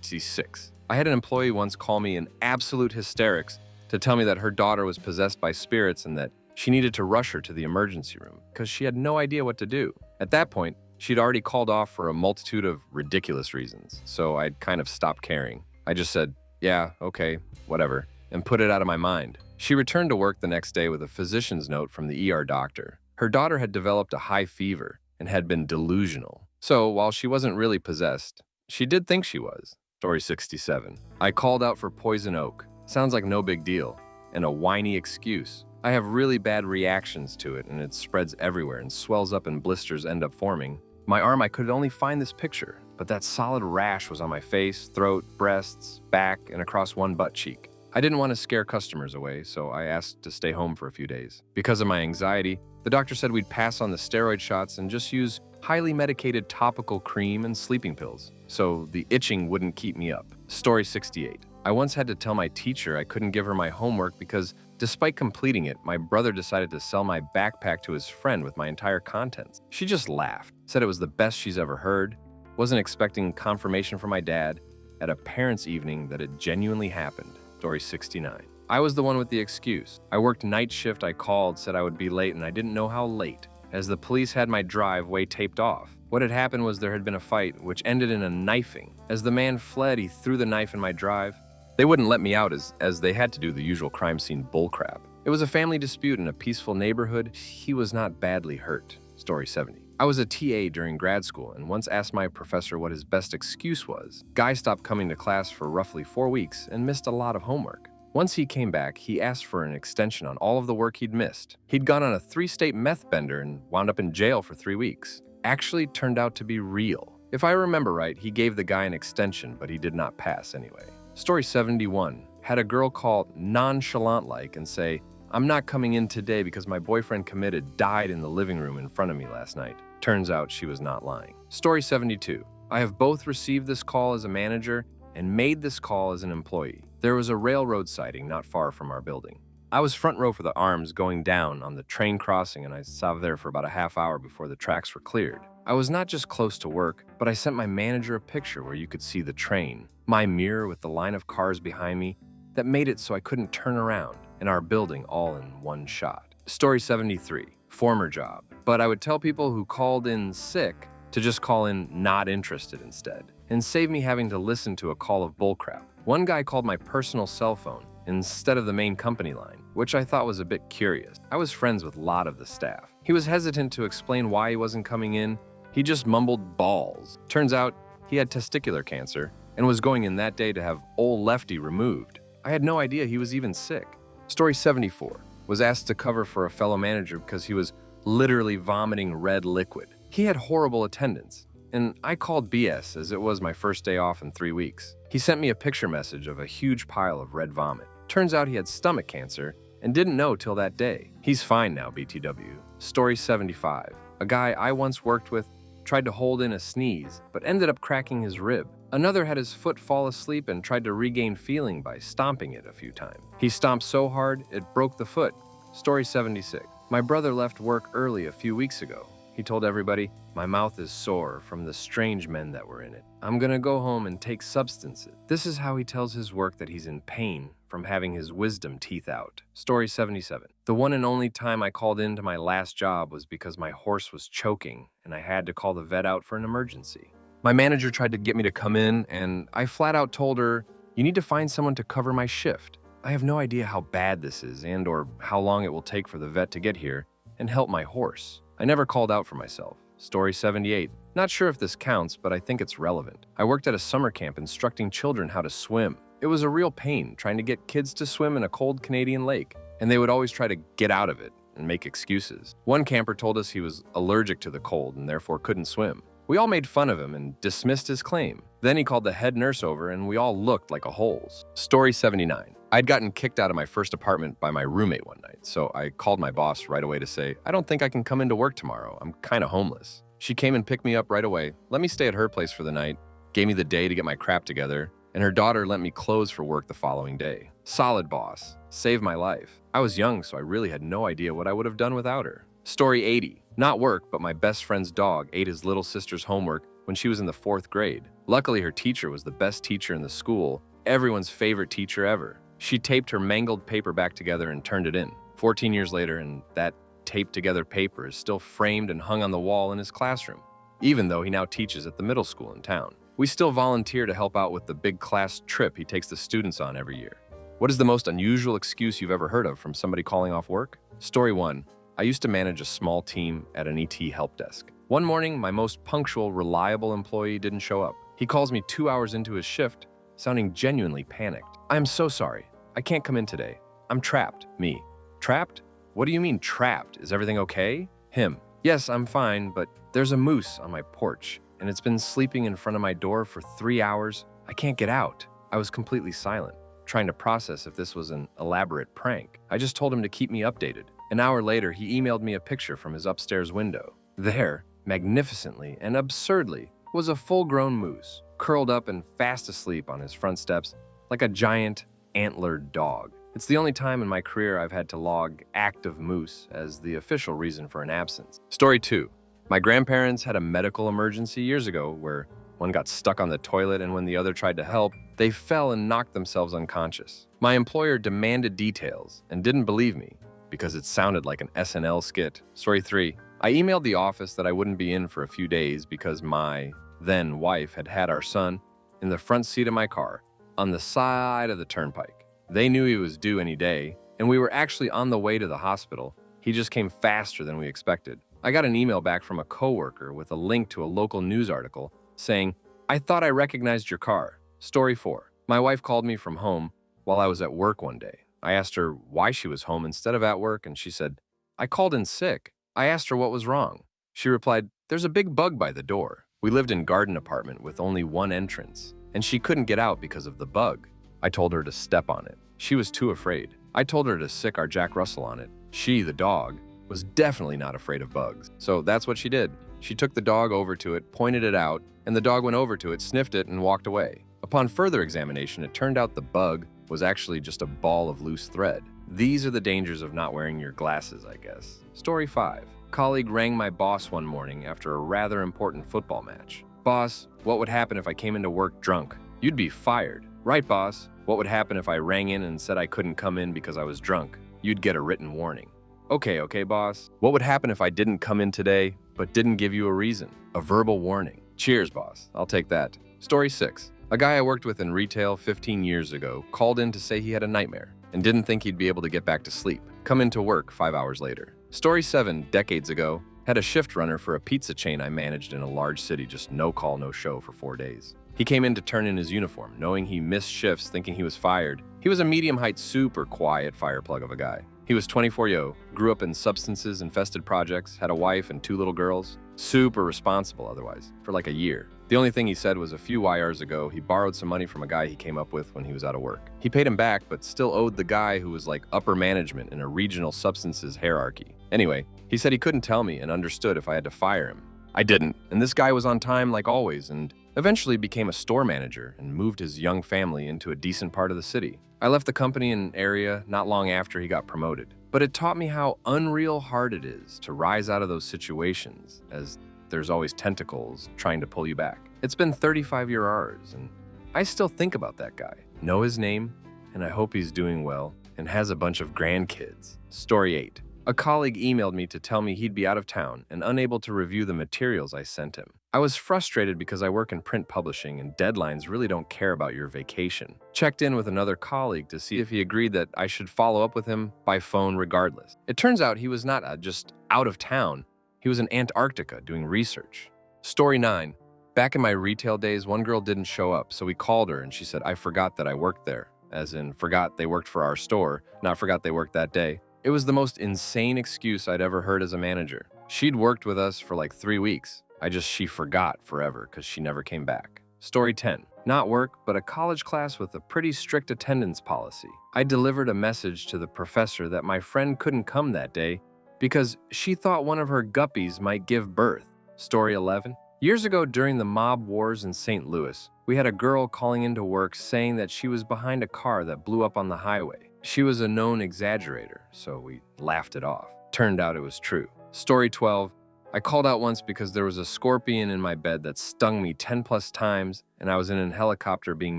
6. I had an employee once call me in absolute hysterics to tell me that her daughter was possessed by spirits and that she needed to rush her to the emergency room because she had no idea what to do. At that point, she'd already called off for a multitude of ridiculous reasons, so I'd kind of stopped caring. I just said, yeah, okay, whatever, and put it out of my mind. She returned to work the next day with a physician's note from the ER doctor. Her daughter had developed a high fever and had been delusional. So while she wasn't really possessed, she did think she was. Story 67. I called out for poison oak. Sounds like no big deal, and a whiny excuse. I have really bad reactions to it, and it spreads everywhere and swells up and blisters end up forming. My arm, I could only find this picture, but that solid rash was on my face, throat, breasts, back, and across one butt cheek. I didn't want to scare customers away, so I asked to stay home for a few days. Because of my anxiety, the doctor said we'd pass on the steroid shots and just use highly medicated topical cream and sleeping pills, so the itching wouldn't keep me up. Story 68. I once had to tell my teacher I couldn't give her my homework because, despite completing it, my brother decided to sell my backpack to his friend with my entire contents. She just laughed, said it was the best she's ever heard, wasn't expecting confirmation from my dad at a parents' evening that it genuinely happened. Story 69. I was the one with the excuse. I worked night shift, I called, said I would be late, and I didn't know how late, as the police had my driveway taped off. What had happened was there had been a fight, which ended in a knifing. As the man fled, he threw the knife in my drive. They wouldn't let me out as they had to do the usual crime scene bullcrap. It was a family dispute in a peaceful neighborhood. He was not badly hurt. Story 70. I was a TA during grad school and once asked my professor what his best excuse was. Guy stopped coming to class for roughly 4 weeks and missed a lot of homework. Once he came back, he asked for an extension on all of the work he'd missed. He'd gone on a 3-state meth bender and wound up in jail for 3 weeks. Actually turned out to be real. If I remember right, he gave the guy an extension, but he did not pass anyway. Story 71. Had a girl call nonchalant-like and say, I'm not coming in today because my boyfriend committed died in the living room in front of me last night. Turns out she was not lying. Story 72. I have both received this call as a manager and made this call as an employee. There was a railroad siding not far from our building. I was front row for the arms going down on the train crossing, and I sat there for about a half hour before the tracks were cleared. I was not just close to work, but I sent my manager a picture where you could see the train, my mirror with the line of cars behind me that made it so I couldn't turn around, and our building all in one shot. Story 73. Former job. But I would tell people who called in sick to just call in not interested instead, and save me having to listen to a call of bullcrap. One guy called my personal cell phone instead of the main company line, which I thought was a bit curious. I was friends with a lot of the staff. He was hesitant to explain why he wasn't coming in. He just mumbled balls. Turns out he had testicular cancer and was going in that day to have old lefty removed. I had no idea he was even sick. Story 74. Was asked to cover for a fellow manager because he was literally vomiting red liquid. He had horrible attendance, and I called BS as it was my first day off in 3 weeks. He sent me a picture message of a huge pile of red vomit. Turns out he had stomach cancer and didn't know till that day. He's fine now, BTW. Story 75. A guy I once worked with tried to hold in a sneeze, but ended up cracking his rib. Another had his foot fall asleep and tried to regain feeling by stomping it a few times. He stomped so hard, it broke the foot. Story 76. My brother left work early a few weeks ago. He told everybody, my mouth is sore from the strange men that were in it. I'm gonna go home and take substances. This is how he tells his work that he's in pain from having his wisdom teeth out. Story 77. The one and only time I called into my last job was because my horse was choking and I had to call the vet out for an emergency. My manager tried to get me to come in and I flat out told her, you need to find someone to cover my shift. I have no idea how bad this is and or how long it will take for the vet to get here and help my horse. I never called out for myself. Story 78. Not sure if this counts, but I think it's relevant. I worked at a summer camp instructing children how to swim. It was a real pain trying to get kids to swim in a cold Canadian lake, and they would always try to get out of it and make excuses. One camper told us he was allergic to the cold and therefore couldn't swim. We all made fun of him and dismissed his claim. Then he called the head nurse over and we all looked like a holes. Story 79. I'd gotten kicked out of my first apartment by my roommate one night, so I called my boss right away to say, I don't think I can come into work tomorrow. I'm kind of homeless. She came and picked me up right away, let me stay at her place for the night, gave me the day to get my crap together, and her daughter lent me clothes for work the following day. Solid boss. Saved my life. I was young, so I really had no idea what I would have done without her. Story 80. Not work, but my best friend's dog ate his little sister's homework when she was in the 4th grade. Luckily, her teacher was the best teacher in the school, everyone's favorite teacher ever. She taped her mangled paper back together and turned it in. 14 years later, and that taped together paper is still framed and hung on the wall in his classroom, even though he now teaches at the middle school in town. We still volunteer to help out with the big class trip he takes the students on every year. What is the most unusual excuse you've ever heard of from somebody calling off work? Story 1. I used to manage a small team at an ET help desk. One morning, my most punctual, reliable employee didn't show up. He calls me 2 hours into his shift, sounding genuinely panicked. I am so sorry. I can't come in today. I'm trapped. Me. Trapped? What do you mean trapped? Is everything okay? Him. Yes, I'm fine, but there's a moose on my porch, and it's been sleeping in front of my door for 3 hours. I can't get out. I was completely silent, trying to process if this was an elaborate prank. I just told him to keep me updated. An hour later, he emailed me a picture from his upstairs window. There, magnificently and absurdly, was a full-grown moose, curled up and fast asleep on his front steps like a giant, antlered dog. It's the only time in my career I've had to log active moose as the official reason for an absence. Story 2. My grandparents had a medical emergency years ago where one got stuck on the toilet, and when the other tried to help, they fell and knocked themselves unconscious. My employer demanded details and didn't believe me because it sounded like an SNL skit. Story 3. I emailed the office that I wouldn't be in for a few days because my then wife had had our son in the front seat of my car on the side of the turnpike. They knew he was due any day, and we were actually on the way to the hospital. He just came faster than we expected. I got an email back from a coworker with a link to a local news article saying, I thought I recognized your car. Story 4. My wife called me from home while I was at work one day. I asked her why she was home instead of at work, and she said, I called in sick. I asked her what was wrong. She replied, there's a big bug by the door. We lived in garden apartment with only one entrance, and she couldn't get out because of the bug. I told her to step on it. She was too afraid. I told her to sick our Jack Russell on it. She, the dog, was definitely not afraid of bugs. So that's what she did. She took the dog over to it, pointed it out, and the dog went over to it, sniffed it, and walked away. Upon further examination, it turned out the bug was actually just a ball of loose thread. These are the dangers of not wearing your glasses, I guess. Story 5. Colleague rang my boss one morning after a rather important football match. Boss, what would happen if I came into work drunk? You'd be fired. Right, boss. What would happen if I rang in and said I couldn't come in because I was drunk? You'd get a written warning. Okay, boss. What would happen if I didn't come in today, but didn't give you a reason? A verbal warning. Cheers, boss. I'll take that. Story 6. A guy I worked with in retail 15 years ago called in to say he had a nightmare and didn't think he'd be able to get back to sleep. Come into work 5 hours later. Story 7. Decades ago, had a shift runner for a pizza chain I managed in a large city, just no call, no show for 4 days. He came in to turn in his uniform, knowing he missed shifts, thinking he was fired. He was a medium-height, super quiet fireplug of a guy. He was 24-yo, grew up in substances-infested projects, had a wife and 2 little girls. Super responsible otherwise, for like a year. The only thing he said was a few YRs ago, he borrowed some money from a guy he came up with when he was out of work. He paid him back, but still owed the guy who was like upper management in a regional substances hierarchy. Anyway, he said he couldn't tell me and understood if I had to fire him. I didn't, and this guy was on time like always, and eventually became a store manager and moved his young family into a decent part of the city. I left the company in an area not long after he got promoted, but it taught me how unreal hard it is to rise out of those situations, as there's always tentacles trying to pull you back. It's been 35 years, and I still think about that guy, know his name, and I hope he's doing well and has a bunch of grandkids. Story 8. A colleague emailed me to tell me he'd be out of town and unable to review the materials I sent him. I was frustrated because I work in print publishing and deadlines really don't care about your vacation. Checked in with another colleague to see if he agreed that I should follow up with him by phone regardless. It turns out he was not just out of town. He was in Antarctica doing research. Story 9. Back in my retail days, one girl didn't show up, so we called her and she said, I forgot that I worked there. As in, forgot they worked for our store, not forgot they worked that day. It was the most insane excuse I'd ever heard as a manager. She'd worked with us for like 3 weeks. She forgot forever because she never came back. Story 10. Not work, but a college class with a pretty strict attendance policy. I delivered a message to the professor that my friend couldn't come that day because she thought one of her guppies might give birth. Story 11. Years ago, during the mob wars in St. Louis, we had a girl calling into work saying that she was behind a car that blew up on the highway. She was a known exaggerator, so we laughed it off. Turned out it was true. Story 12. I called out once because there was a scorpion in my bed that stung me 10 plus times and I was in a helicopter being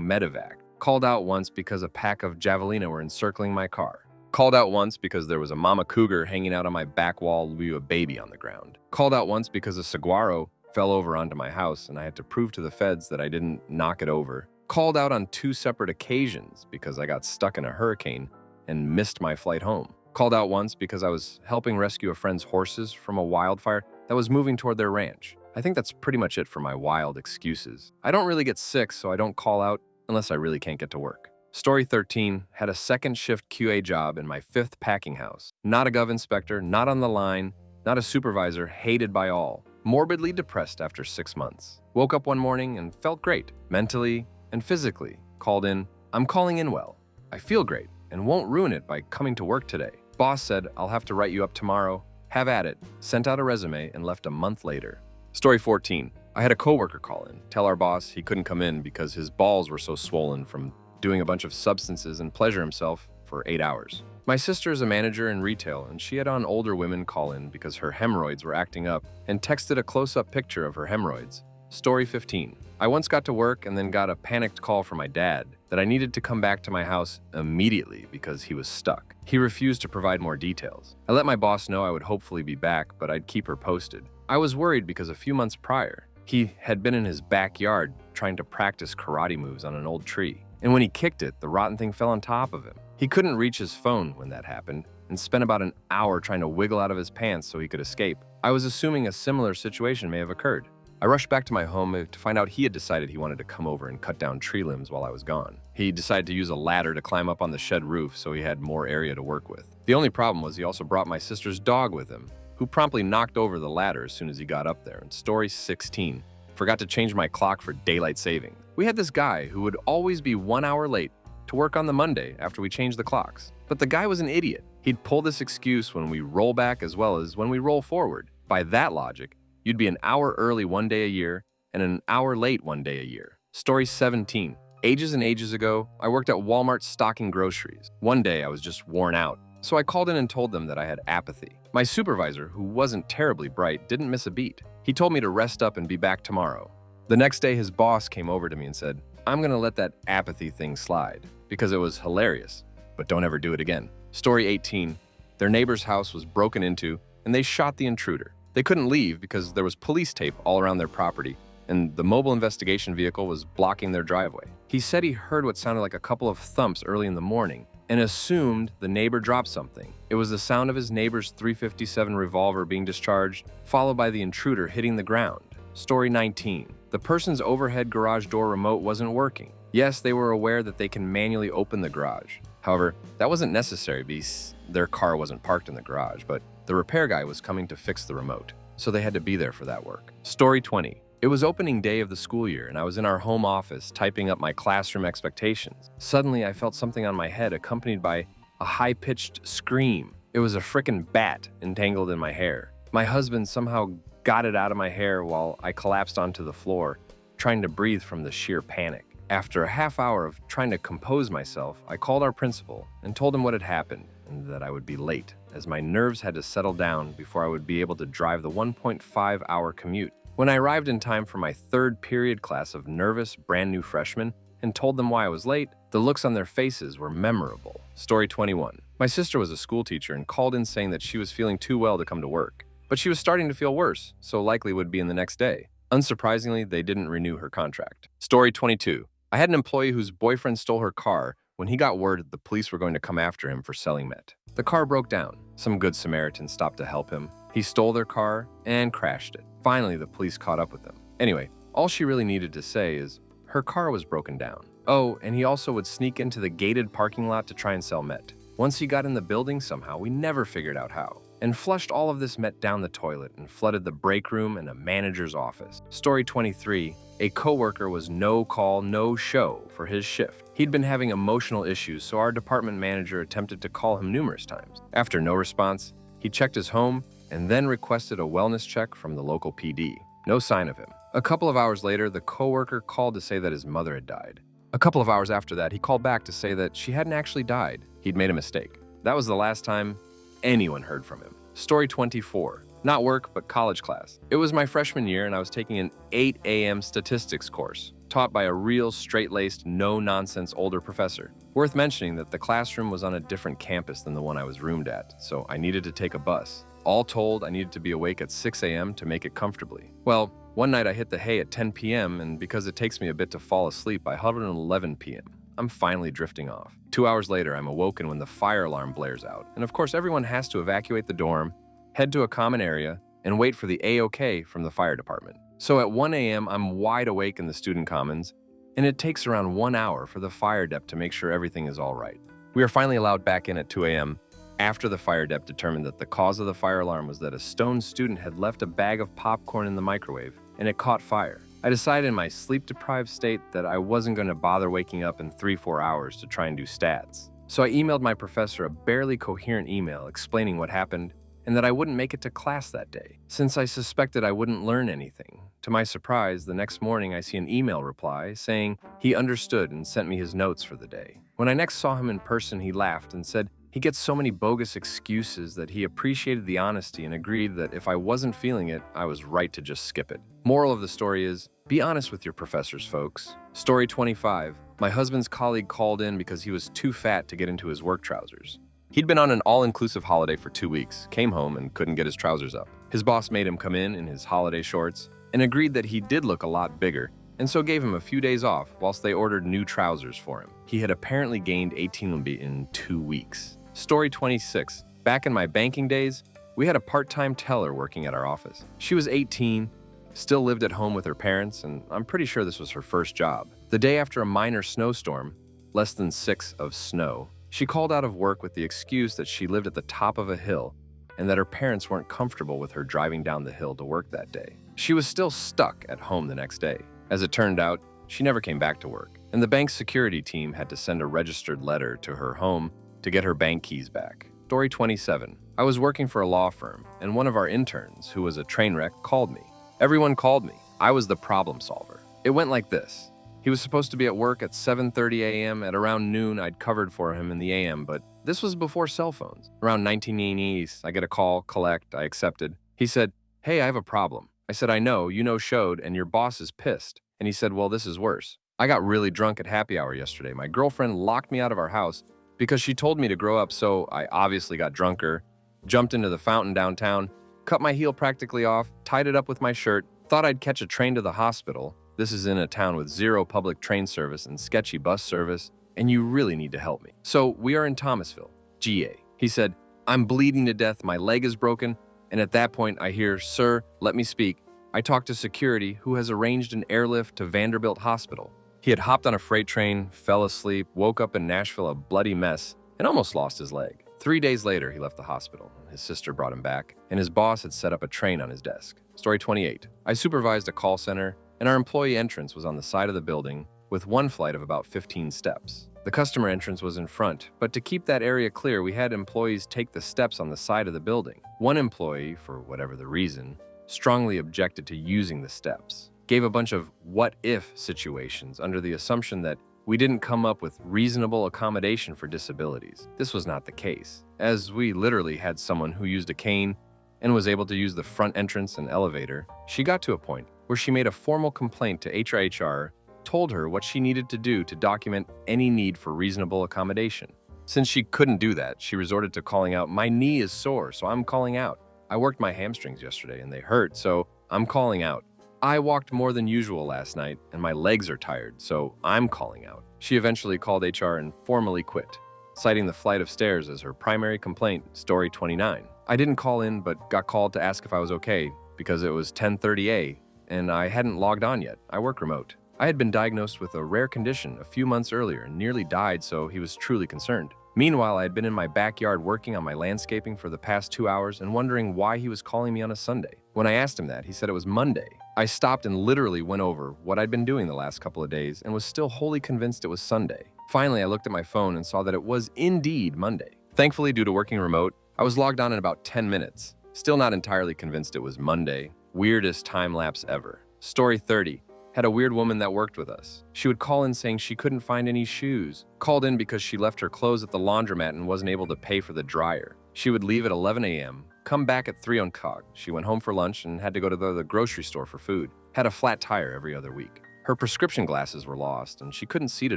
medevaced. Called out once because a pack of javelina were encircling my car. Called out once because there was a mama cougar hanging out on my back wall with a baby on the ground. Called out once because a saguaro fell over onto my house and I had to prove to the feds that I didn't knock it over. Called out on 2 separate occasions because I got stuck in a hurricane and missed my flight home. Called out once because I was helping rescue a friend's horses from a wildfire that was moving toward their ranch. I think that's pretty much it for my wild excuses. I don't really get sick, so I don't call out unless I really can't get to work. Story 13, had a second shift QA job in my 5th packing house. Not a gov inspector, not on the line, not a supervisor, hated by all. Morbidly depressed after 6 months. Woke up one morning and felt great, mentally and physically. Called in, I'm calling in well. I feel great and won't ruin it by coming to work today. Boss said, I'll have to write you up tomorrow. Have at it. Sent out a resume and left a month later. Story 14, I had a coworker call in, tell our boss he couldn't come in because his balls were so swollen from doing a bunch of substances and pleasure himself for 8 hours. My sister is a manager in retail and she had on older women call in because her hemorrhoids were acting up and texted a close-up picture of her hemorrhoids. Story 15. I once got to work and then got a panicked call from my dad that I needed to come back to my house immediately because he was stuck. He refused to provide more details. I let my boss know I would hopefully be back, but I'd keep her posted. I was worried because a few months prior, he had been in his backyard trying to practice karate moves on an old tree. And when he kicked it, the rotten thing fell on top of him. He couldn't reach his phone when that happened and spent about an hour trying to wiggle out of his pants so he could escape. I was assuming a similar situation may have occurred. I rushed back to my home to find out he had decided he wanted to come over and cut down tree limbs while I was gone. He decided to use a ladder to climb up on the shed roof so he had more area to work with. The only problem was he also brought my sister's dog with him, who promptly knocked over the ladder as soon as he got up there. And story 16, forgot to change my clock for daylight saving. We had this guy who would always be 1 hour late to work on the Monday after we changed the clocks. But the guy was an idiot. He'd pull this excuse when we roll back as well as when we roll forward. By that logic, you'd be an hour early one day a year and an hour late one day a year. Story 17. Ages and ages ago, I worked at Walmart stocking groceries. One day I was just worn out, so I called in and told them that I had apathy. My supervisor, who wasn't terribly bright, didn't miss a beat. He told me to rest up and be back tomorrow. The next day, his boss came over to me and said, I'm gonna let that apathy thing slide because it was hilarious, but don't ever do it again. Story 18. Their neighbor's house was broken into and they shot the intruder. They couldn't leave because there was police tape all around their property and the mobile investigation vehicle was blocking their driveway. He said he heard what sounded like a couple of thumps early in the morning and assumed the neighbor dropped something. It was the sound of his neighbor's .357 revolver being discharged, followed by the intruder hitting the ground. Story 19. The person's overhead garage door remote wasn't working. Yes, they were aware that they can manually open the garage. However, that wasn't necessary because their car wasn't parked in the garage, but the repair guy was coming to fix the remote, so they had to be there for that work. Story 20. It was opening day of the school year, and I was in our home office typing up my classroom expectations. Suddenly, I felt something on my head accompanied by a high-pitched scream. It was a frickin' bat entangled in my hair. My husband somehow got it out of my hair while I collapsed onto the floor, trying to breathe from the sheer panic. After a half hour of trying to compose myself, I called our principal and told him what had happened and that I would be late, as my nerves had to settle down before I would be able to drive the 1.5-hour commute. When I arrived in time for my third period class of nervous, brand new freshmen and told them why I was late, the looks on their faces were memorable. Story 21. My sister was a school teacher and called in saying that she was feeling too well to come to work, but she was starting to feel worse, so likely would be in the next day. Unsurprisingly, they didn't renew her contract. Story 22. I had an employee whose boyfriend stole her car when he got word that the police were going to come after him for selling meth. The car broke down. Some good Samaritan stopped to help him. He stole their car and crashed it. Finally, the police caught up with him. Anyway, all she really needed to say is her car was broken down. Oh, and he also would sneak into the gated parking lot to try and sell meth. Once he got in the building somehow, we never figured out how. and flushed all of this met down the toilet and flooded the break room and a manager's office. Story 23, a coworker was no call, no show for his shift. He'd been having emotional issues, so our department manager attempted to call him numerous times. After no response, he checked his home and then requested a wellness check from the local PD. No sign of him. A couple of hours later, the coworker called to say that his mother had died. A couple of hours after that, he called back to say that she hadn't actually died. He'd made a mistake. That was the last time anyone heard from him. Story 24. Not work, but college class. It was my freshman year and I was taking an 8 a.m. statistics course, taught by a real straight-laced, no-nonsense older professor. Worth mentioning that the classroom was on a different campus than the one I was roomed at, so I needed to take a bus. All told, I needed to be awake at 6 a.m. to make it comfortably. Well, one night I hit the hay at 10 p.m., and because it takes me a bit to fall asleep, I huddled at 11 p.m. I'm finally drifting off. 2 hours later, I'm awoken when the fire alarm blares out. And of course, everyone has to evacuate the dorm, head to a common area, and wait for the A-OK from the fire department. So at 1 a.m., I'm wide awake in the student commons, and it takes around 1 hour for the fire dep to make sure everything is all right. We are finally allowed back in at 2 a.m., after the fire dep determined that the cause of the fire alarm was that a stoned student had left a bag of popcorn in the microwave, and it caught fire. I decided in my sleep-deprived state that I wasn't going to bother waking up in 3-4 hours to try and do stats. So I emailed my professor a barely coherent email explaining what happened and that I wouldn't make it to class that day, since I suspected I wouldn't learn anything. To my surprise, the next morning I see an email reply saying he understood and sent me his notes for the day. When I next saw him in person, he laughed and said he gets so many bogus excuses that he appreciated the honesty and agreed that if I wasn't feeling it, I was right to just skip it. Moral of the story is, be honest with your professors, folks. Story 25. My husband's colleague called in because he was too fat to get into his work trousers. He'd been on an all-inclusive holiday for 2 weeks, came home and couldn't get his trousers up. His boss made him come in his holiday shorts and agreed that he did look a lot bigger, and so gave him a few days off whilst they ordered new trousers for him. He had apparently gained 18 lb in 2 weeks. Story 26. Back in my banking days, we had a part-time teller working at our office. She was 18, still lived at home with her parents, and I'm pretty sure this was her first job. The day after a minor snowstorm, less than 6 of snow, she called out of work with the excuse that she lived at the top of a hill and that her parents weren't comfortable with her driving down the hill to work that day. She was still stuck at home the next day. As it turned out, she never came back to work, and the bank's security team had to send a registered letter to her home to get her bank keys back. Story 27. I was working for a law firm, and one of our interns, who was a train wreck, called me. Everyone called me. I was the problem solver. It went like this. He was supposed to be at work at 7:30 a.m. At around noon, I'd covered for him in the a.m., but this was before cell phones. Around 1980s, I get a call, collect, I accepted. He said, "Hey, I have a problem." I said, "I know, you know showed, and your boss is pissed." And he said, "Well, this is worse. I got really drunk at happy hour yesterday. My girlfriend locked me out of our house because she told me to grow up, so I obviously got drunker, jumped into the fountain downtown, cut my heel practically off, tied it up with my shirt, thought I'd catch a train to the hospital. This is in a town with 0 public train service and sketchy bus service, and you really need to help me. So we are in Thomasville, GA. He said, "I'm bleeding to death, my leg is broken," and at that point I hear, "Sir, let me speak." I talked to security, who has arranged an airlift to Vanderbilt Hospital. He had hopped on a freight train, fell asleep, woke up in Nashville a bloody mess, and almost lost his leg. 3 days later, he left the hospital. His sister brought him back, and his boss had set up a train on his desk. Story 28. I supervised a call center, and our employee entrance was on the side of the building with one flight of about 15 steps. The customer entrance was in front, but to keep that area clear, we had employees take the steps on the side of the building. One employee, for whatever the reason, strongly objected to using the steps. Gave a bunch of what-if situations under the assumption that we didn't come up with reasonable accommodation for disabilities. This was not the case, as we literally had someone who used a cane and was able to use the front entrance and elevator. She got to a point where she made a formal complaint to HR, told her what she needed to do to document any need for reasonable accommodation. Since she couldn't do that, she resorted to calling out, "My knee is sore, so I'm calling out. I worked my hamstrings yesterday and they hurt, so I'm calling out. I walked more than usual last night and my legs are tired, so I'm calling out." She eventually called HR and formally quit, citing the flight of stairs as her primary complaint. Story 29. I didn't call in but got called to ask if I was okay because it was 10:30 a.m. and I hadn't logged on yet. I work remote. I had been diagnosed with a rare condition a few months earlier and nearly died, so he was truly concerned. Meanwhile, I had been in my backyard working on my landscaping for the past 2 hours and wondering why he was calling me on a Sunday. When I asked him that, he said it was Monday. I stopped and literally went over what I'd been doing the last couple of days and was still wholly convinced it was Sunday. Finally, I looked at my phone and saw that it was indeed Monday. Thankfully, due to working remote, I was logged on in about 10 minutes. Still not entirely convinced it was Monday. Weirdest time lapse ever. Story 30. Had a weird woman that worked with us. She would call in saying she couldn't find any shoes. Called in because she left her clothes at the laundromat and wasn't able to pay for the dryer. She would leave at 11 a.m., come back at 3 o'clock. She went home for lunch and had to go to the grocery store for food. Had a flat tire every other week. Her prescription glasses were lost and she couldn't see to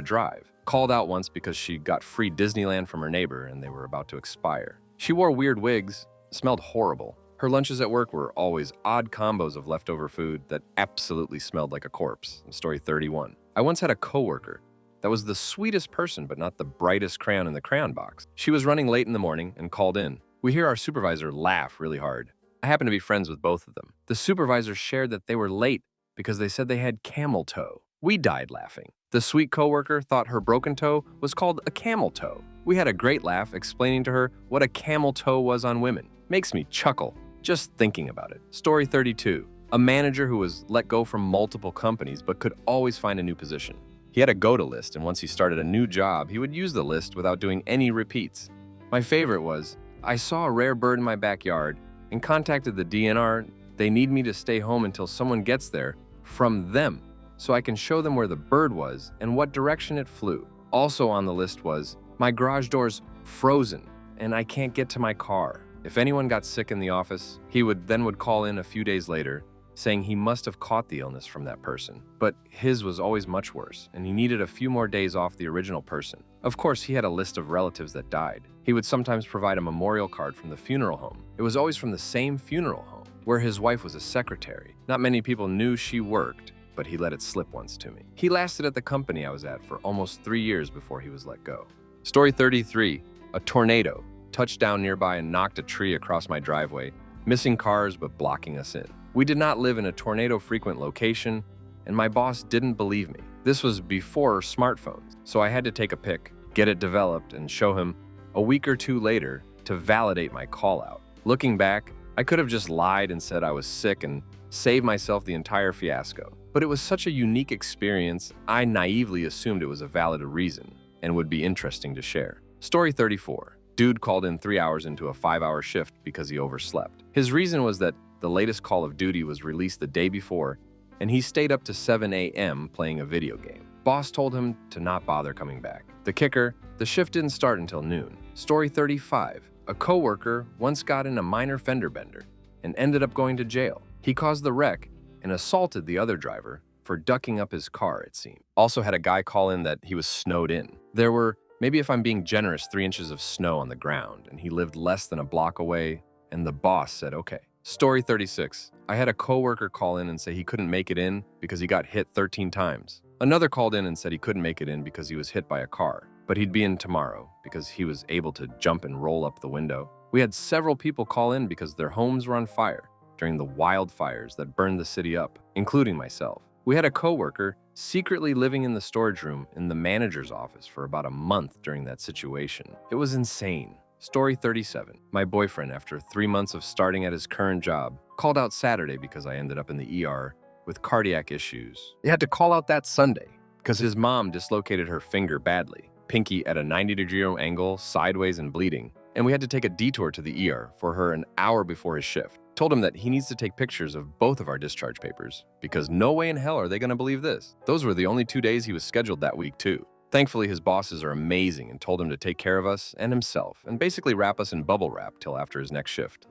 drive. Called out once because she got free Disneyland from her neighbor and they were about to expire. She wore weird wigs, smelled horrible. Her lunches at work were always odd combos of leftover food that absolutely smelled like a corpse. Story 31. I once had a coworker that was the sweetest person but not the brightest crayon in the crayon box. She was running late in the morning and called in. We hear our supervisor laugh really hard. I happen to be friends with both of them. The supervisor shared that they were late because they said they had camel toe. We died laughing. The sweet coworker thought her broken toe was called a camel toe. We had a great laugh explaining to her what a camel toe was on women. Makes me chuckle just thinking about it. Story 32. A manager who was let go from multiple companies but could always find a new position. He had a go-to list, and once he started a new job, he would use the list without doing any repeats. My favorite was, I saw a rare bird in my backyard and contacted the DNR. They need me to stay home until someone gets there from them so I can show them where the bird was and what direction it flew. Also on the list was, my garage door's frozen and I can't get to my car. If anyone got sick in the office, he would call in a few days later saying he must have caught the illness from that person. But his was always much worse, and he needed a few more days off the original person. Of course, he had a list of relatives that died. He would sometimes provide a memorial card from the funeral home. It was always from the same funeral home, where his wife was a secretary. Not many people knew she worked, but he let it slip once to me. He lasted at the company I was at for almost 3 years before he was let go. Story 33. A tornado touched down nearby and knocked a tree across my driveway, missing cars but blocking us in. We did not live in a tornado-frequent location, and my boss didn't believe me. This was before smartphones, so I had to take a pic, get it developed, and show him a week or two later to validate my call-out. Looking back, I could have just lied and said I was sick and saved myself the entire fiasco. But it was such a unique experience, I naively assumed it was a valid reason and would be interesting to share. Story 34. Dude called in 3 hours into a 5-hour shift because he overslept. His reason was that the latest Call of Duty was released the day before, and he stayed up to 7 a.m. playing a video game. Boss told him to not bother coming back. The kicker, the shift didn't start until noon. Story 35. A coworker once got in a minor fender bender and ended up going to jail. He caused the wreck and assaulted the other driver for ducking up his car, it seemed. Also had a guy call in that he was snowed in. There were, maybe if I'm being generous, 3 inches of snow on the ground, and he lived less than a block away, and the boss said okay. Story 36. I had a coworker call in and say he couldn't make it in because he got hit 13 times. Another called in and said he couldn't make it in because he was hit by a car, but he'd be in tomorrow because he was able to jump and roll up the window. We had several people call in because their homes were on fire during the wildfires that burned the city up, including myself. We had a coworker secretly living in the storage room in the manager's office for about a month during that situation. It was insane. Story 37. My boyfriend, after 3 months of starting at his current job, called out Saturday because I ended up in the ER with cardiac issues. He had to call out that Sunday because his mom dislocated her finger badly, pinky at a 90-degree angle, sideways and bleeding, and we had to take a detour to the ER for her an hour before his shift. Told him that he needs to take pictures of both of our discharge papers because no way in hell are they going to believe this. Those were the only 2 days he was scheduled that week too. Thankfully, his bosses are amazing and told him to take care of us and himself and basically wrap us in bubble wrap till after his next shift.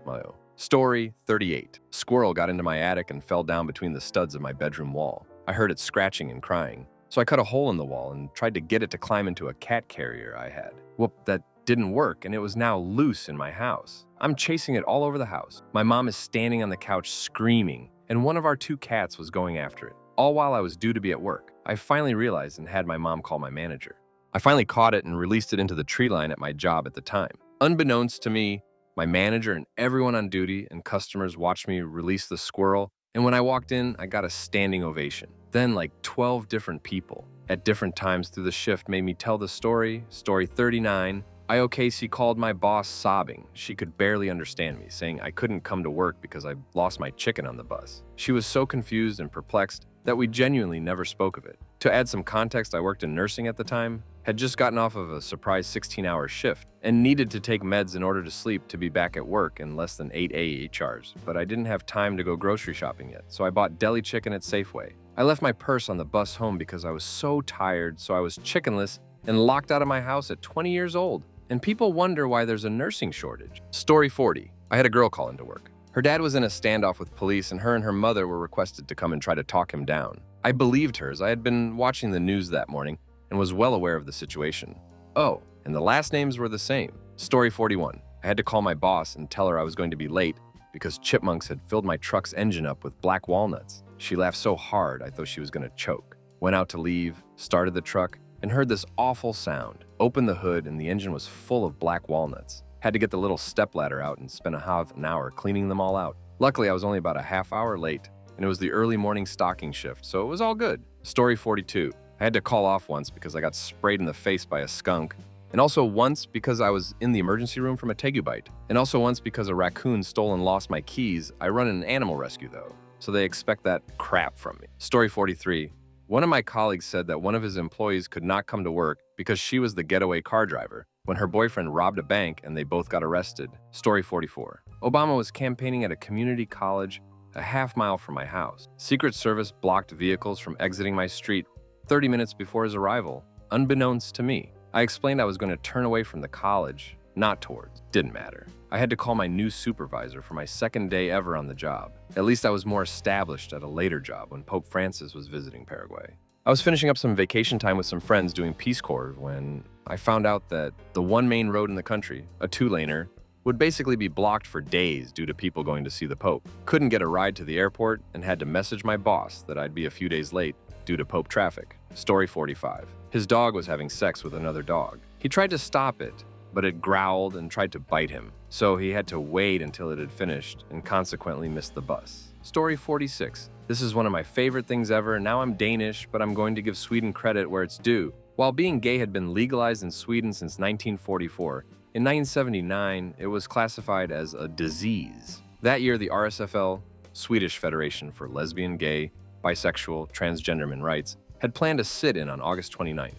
Story 38. Squirrel got into my attic and fell down between the studs of my bedroom wall. I heard it scratching and crying, so I cut a hole in the wall and tried to get it to climb into a cat carrier I had. Whoop, that didn't work, and it was now loose in my house. I'm chasing it all over the house. My mom is standing on the couch screaming, and one of our 2 cats was going after it, all while I was due to be at work. I finally realized and had my mom call my manager. I finally caught it and released it into the tree line at my job at the time. Unbeknownst to me, my manager and everyone on duty and customers watched me release the squirrel, and when I walked in, I got a standing ovation. Then 12 different people at different times through the shift made me tell the story, story 39, IOKC called my boss sobbing. She could barely understand me, saying I couldn't come to work because I lost my chicken on the bus. She was so confused and perplexed that we genuinely never spoke of it. To add some context, I worked in nursing at the time, had just gotten off of a surprise 16-hour shift, and needed to take meds in order to sleep to be back at work in less than 8 AHRs, but I didn't have time to go grocery shopping yet, so I bought deli chicken at Safeway. I left my purse on the bus home because I was so tired, so I was chickenless and locked out of my house at 20 years old. And people wonder why there's a nursing shortage. Story 40. I had a girl call into work. Her dad was in a standoff with police, and her mother were requested to come and try to talk him down. I believed her, as I had been watching the news that morning and was well aware of the situation. Oh, and the last names were the same. Story 41. I had to call my boss and tell her I was going to be late because chipmunks had filled my truck's engine up with black walnuts. She laughed so hard I thought she was going to choke. Went out to leave, started the truck, and heard this awful sound. Opened the hood and the engine was full of black walnuts. Had to get the little stepladder out and spend a half an hour cleaning them all out. Luckily, I was only about a half hour late, and it was the early morning stocking shift, so it was all good. Story 42. I had to call off once because I got sprayed in the face by a skunk, and also once because I was in the emergency room from a tegu bite, and also once because a raccoon stole and lost my keys. I run an animal rescue though, so they expect that crap from me. Story 43. One of my colleagues said that one of his employees could not come to work because she was the getaway car driver when her boyfriend robbed a bank and they both got arrested. Story 44. Obama was campaigning at a community college a half-mile from my house. Secret Service blocked vehicles from exiting my street 30 minutes before his arrival, unbeknownst to me. I explained I was going to turn away from the college, not towards. Didn't matter. I had to call my new supervisor for my second day ever on the job. At least I was more established at a later job when Pope Francis was visiting Paraguay. I was finishing up some vacation time with some friends doing Peace Corps when I found out that the one main road in the country, a two-laner, would basically be blocked for days due to people going to see the Pope. Couldn't get a ride to the airport and had to message my boss that I'd be a few days late due to Pope traffic. Story 45. His dog was having sex with another dog. He tried to stop it, but it growled and tried to bite him, so he had to wait until it had finished and consequently missed the bus. Story 46. This is one of my favorite things ever. Now I'm Danish, but I'm going to give Sweden credit where it's due. While being gay had been legalized in Sweden since 1944, in 1979 it was classified as a disease. That year, the RSFL, Swedish Federation for Lesbian, Gay, Bisexual, Transgenderman Rights, had planned a sit-in on August 29th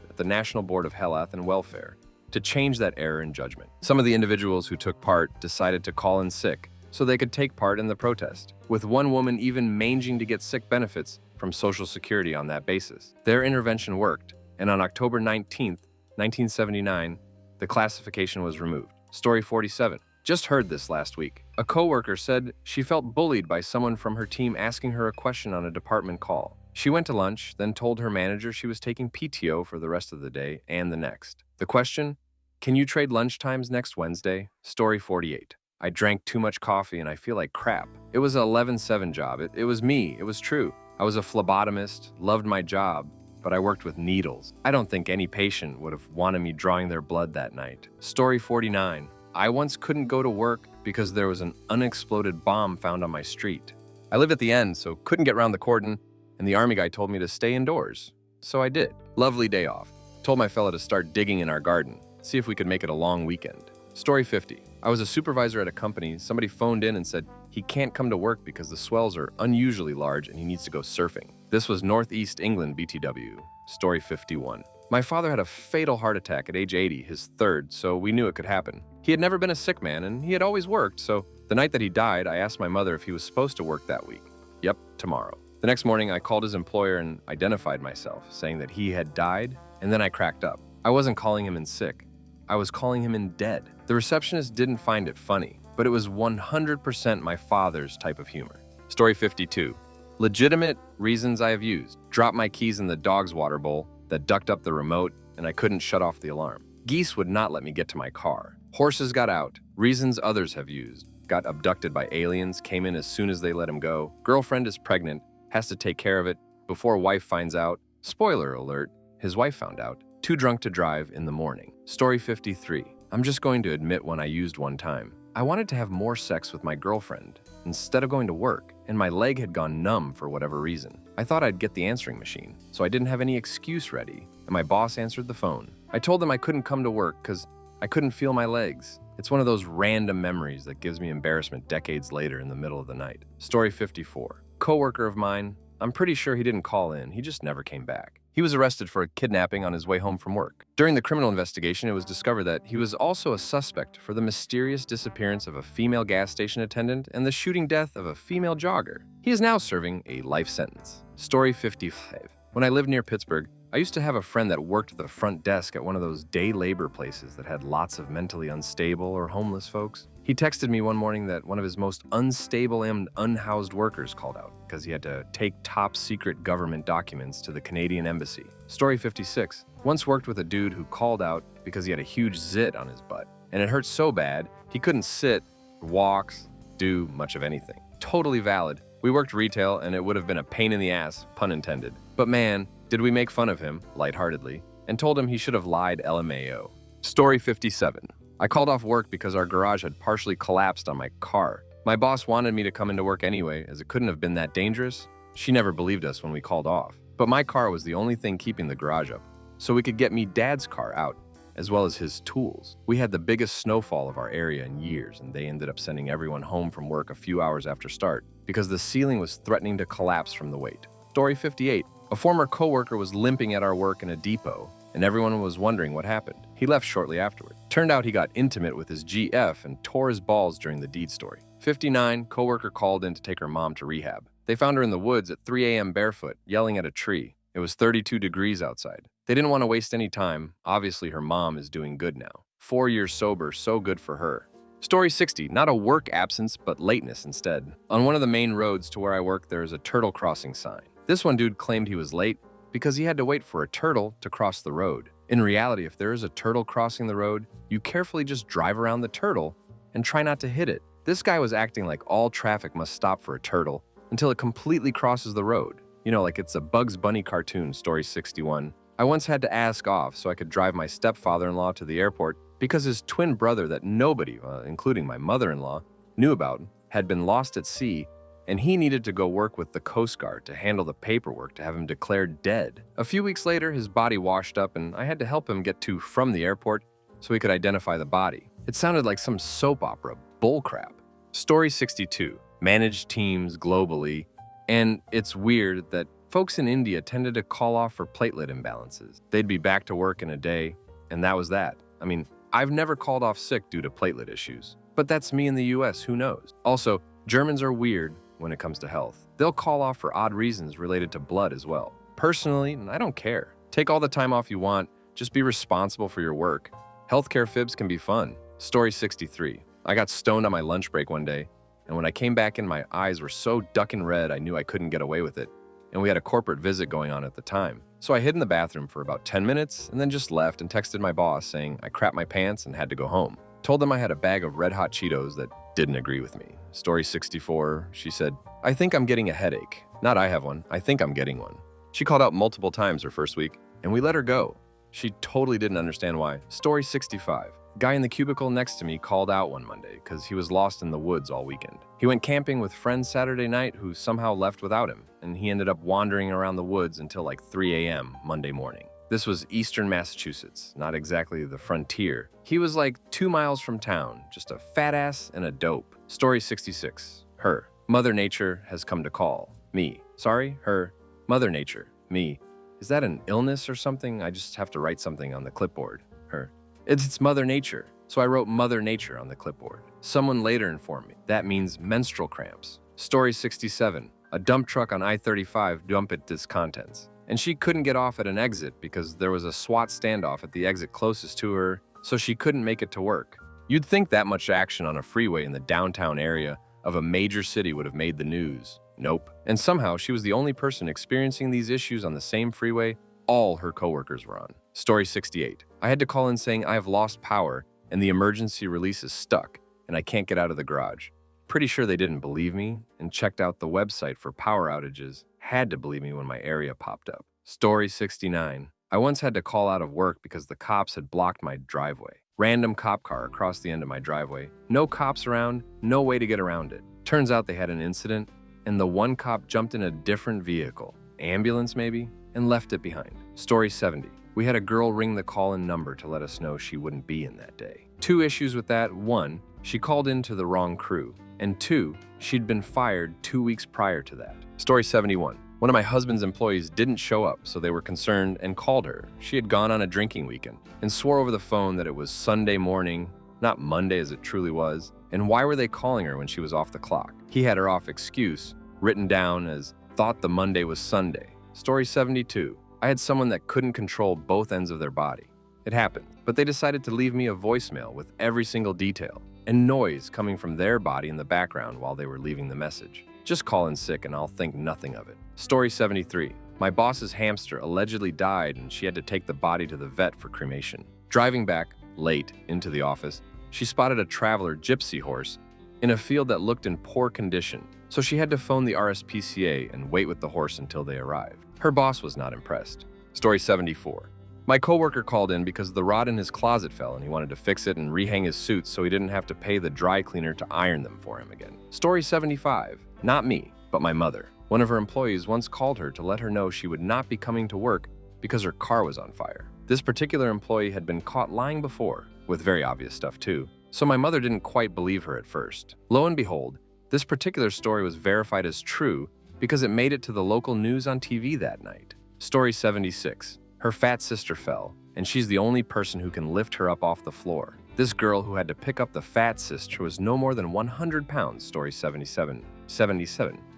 at the National Board of Health and Welfare to change that error in judgment. Some of the individuals who took part decided to call in sick so they could take part in the protest, with one woman even managing to get sick benefits from Social Security on that basis. Their intervention worked, and on October 19th, 1979, the classification was removed. Story 47. Just heard this last week. A coworker said she felt bullied by someone from her team asking her a question on a department call. She went to lunch, then told her manager she was taking PTO for the rest of the day and the next. The question? Can you trade lunchtimes next Wednesday? Story 48. I drank too much coffee and I feel like crap. It was an 11/7 job. It was me. It was true. I was a phlebotomist, loved my job, but I worked with needles. I don't think any patient would have wanted me drawing their blood that night. Story 49. I once couldn't go to work because there was an unexploded bomb found on my street. I lived at the end, so couldn't get around the cordon, and the army guy told me to stay indoors. So I did. Lovely day off. Told my fella to start digging in our garden, see if we could make it a long weekend. Story 50. I was a supervisor at a company. Somebody phoned in and said he can't come to work because the swells are unusually large and he needs to go surfing. This was Northeast England BTW. Story 51. My father had a fatal heart attack at age 80, his third, so we knew it could happen. He had never been a sick man and he had always worked, so the night that he died, I asked my mother if he was supposed to work that week. Yep, tomorrow. The next morning, I called his employer and identified myself, saying that he had died, and then I cracked up. I wasn't calling him in sick. I was calling him in dead. The receptionist didn't find it funny, but it was 100% my father's type of humor. Story 52. Legitimate reasons I have used. Dropped my keys in the dog's water bowl that ducked up the remote, and I couldn't shut off the alarm. Geese would not let me get to my car. Horses got out. Reasons others have used. Got abducted by aliens, came in as soon as they let him go. Girlfriend is pregnant, has to take care of it before wife finds out. Spoiler alert, his wife found out. Too drunk to drive in the morning. Story 53. I'm just going to admit one I used one time. I wanted to have more sex with my girlfriend instead of going to work, and my leg had gone numb for whatever reason. I thought I'd get the answering machine, so I didn't have any excuse ready, and my boss answered the phone. I told them I couldn't come to work because I couldn't feel my legs. It's one of those random memories that gives me embarrassment decades later in the middle of the night. Story 54. Coworker of mine, I'm pretty sure he didn't call in, he just never came back. He was arrested for a kidnapping on his way home from work. During the criminal investigation, it was discovered that he was also a suspect for the mysterious disappearance of a female gas station attendant and the shooting death of a female jogger. He is now serving a life sentence. Story 55. When I lived near Pittsburgh, I used to have a friend that worked the front desk at one of those day labor places that had lots of mentally unstable or homeless folks. He texted me one morning that one of his most unstable and unhoused workers called out because he had to take top secret government documents to the Canadian embassy. Story 56. Once worked with a dude who called out because he had a huge zit on his butt, and it hurt so bad he couldn't sit, walk, do much of anything. Totally valid. We worked retail and it would have been a pain in the ass, pun intended. But man, did we make fun of him, lightheartedly, and told him he should have lied LMAO. Story 57. I called off work because our garage had partially collapsed on my car. My boss wanted me to come into work anyway, as it couldn't have been that dangerous. She never believed us when we called off. But my car was the only thing keeping the garage up, so we could get me Dad's car out, as well as his tools. We had the biggest snowfall of our area in years, and they ended up sending everyone home from work a few hours after start because the ceiling was threatening to collapse from the weight. Story 58. A former coworker was limping at our work in a depot, and everyone was wondering what happened. He left shortly afterward. Turned out he got intimate with his GF and tore his balls during the deed story. 59, coworker called in to take her mom to rehab. They found her in the woods at 3 a.m. barefoot, yelling at a tree. It was 32 degrees outside. They didn't want to waste any time. Obviously, her mom is doing good now. 4 years sober, so good for her. Story 60, not a work absence, but lateness instead. On one of the main roads to where I work, there is a turtle crossing sign. This one dude claimed he was late because he had to wait for a turtle to cross the road. In reality, if there is a turtle crossing the road, you carefully just drive around the turtle and try not to hit it. This guy was acting like all traffic must stop for a turtle until it completely crosses the road. You know, like it's a Bugs Bunny cartoon. Story 61. I once had to ask off so I could drive my stepfather-in-law to the airport because his twin brother that nobody, including my mother-in-law, knew about had been lost at sea, and he needed to go work with the Coast Guard to handle the paperwork to have him declared dead. A few weeks later, his body washed up, and I had to help him get to from the airport so he could identify the body. It sounded like some soap opera bullcrap. Story 62. Managed teams globally, and it's weird that folks in India tended to call off for platelet imbalances. They'd be back to work in a day, and that was that. I mean, I've never called off sick due to platelet issues, but that's me in the US, who knows? Also, Germans are weird when it comes to health. They'll call off for odd reasons related to blood as well. Personally, I don't care. Take all the time off you want, just be responsible for your work. Healthcare fibs can be fun. Story 63. I got stoned on my lunch break one day, and when I came back in, my eyes were so ducking red I knew I couldn't get away with it, and we had a corporate visit going on at the time. So I hid in the bathroom for about 10 minutes and then just left and texted my boss saying I crapped my pants and had to go home. Told them I had a bag of Red Hot Cheetos that didn't agree with me. Story 64, she said, I think I'm getting a headache. Not I have one, I think I'm getting one. She called out multiple times her first week, and we let her go. She totally didn't understand why. Story 65. Guy in the cubicle next to me called out one Monday because he was lost in the woods all weekend. He went camping with friends Saturday night who somehow left without him, and he ended up wandering around the woods until like 3 a.m. Monday morning. This was eastern Massachusetts, not exactly the frontier. He was like 2 miles from town, just a fat ass and a dope. Story 66. Her. Mother Nature has come to call. Me. Sorry, her. Mother Nature. Me. Is that an illness or something? I just have to write something on the clipboard. Her. It's Mother Nature. So I wrote Mother Nature on the clipboard. Someone later informed me that means menstrual cramps. Story 67. A dump truck on I-35 dumped its contents, and she couldn't get off at an exit because there was a SWAT standoff at the exit closest to her, so she couldn't make it to work. You'd think that much action on a freeway in the downtown area of a major city would have made the news. Nope. And somehow she was the only person experiencing these issues on the same freeway all her coworkers were on. Story 68. I had to call in saying I have lost power and the emergency release is stuck and I can't get out of the garage. Pretty sure they didn't believe me and checked out the website for power outages. Had to believe me when my area popped up. Story 69. I once had to call out of work because the cops had blocked my driveway. Random cop car across the end of my driveway. No cops around, no way to get around it. Turns out they had an incident, and the one cop jumped in a different vehicle, ambulance maybe, and left it behind. Story 70. We had a girl ring the call-in number to let us know she wouldn't be in that day. 2 issues with that. 1, she called in to the wrong crew. And 2, she'd been fired 2 weeks prior to that. Story 71. One of my husband's employees didn't show up, so they were concerned and called her. She had gone on a drinking weekend and swore over the phone that it was Sunday morning, not Monday as it truly was. And why were they calling her when she was off the clock? He had her off excuse, written down as thought the Monday was Sunday. Story 72. I had someone that couldn't control both ends of their body. It happened, but they decided to leave me a voicemail with every single detail and noise coming from their body in the background while they were leaving the message. Just call in sick and I'll think nothing of it. Story 73. My boss's hamster allegedly died and she had to take the body to the vet for cremation. Driving back, late, into the office, she spotted a traveler gypsy horse in a field that looked in poor condition, so she had to phone the RSPCA and wait with the horse until they arrived. Her boss was not impressed. Story 74. My coworker called in because the rod in his closet fell and he wanted to fix it and rehang his suits so he didn't have to pay the dry cleaner to iron them for him again. Story 75. Not me, but my mother. One of her employees once called her to let her know she would not be coming to work because her car was on fire. This particular employee had been caught lying before, with very obvious stuff too, so my mother didn't quite believe her at first. Lo and behold, this particular story was verified as true because it made it to the local news on TV that night. Story 76. Her fat sister fell, and she's the only person who can lift her up off the floor. This girl who had to pick up the fat sister was no more than 100 pounds. Story 77.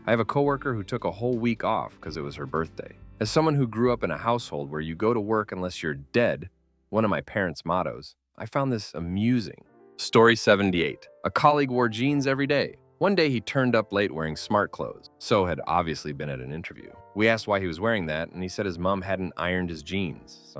I have a coworker who took a whole week off because it was her birthday. As someone who grew up in a household where you go to work unless you're dead, one of my parents' mottos, I found this amusing. Story 78. A colleague wore jeans every day. One day he turned up late wearing smart clothes, so had obviously been at an interview. We asked why he was wearing that, and he said his mom hadn't ironed his jeans.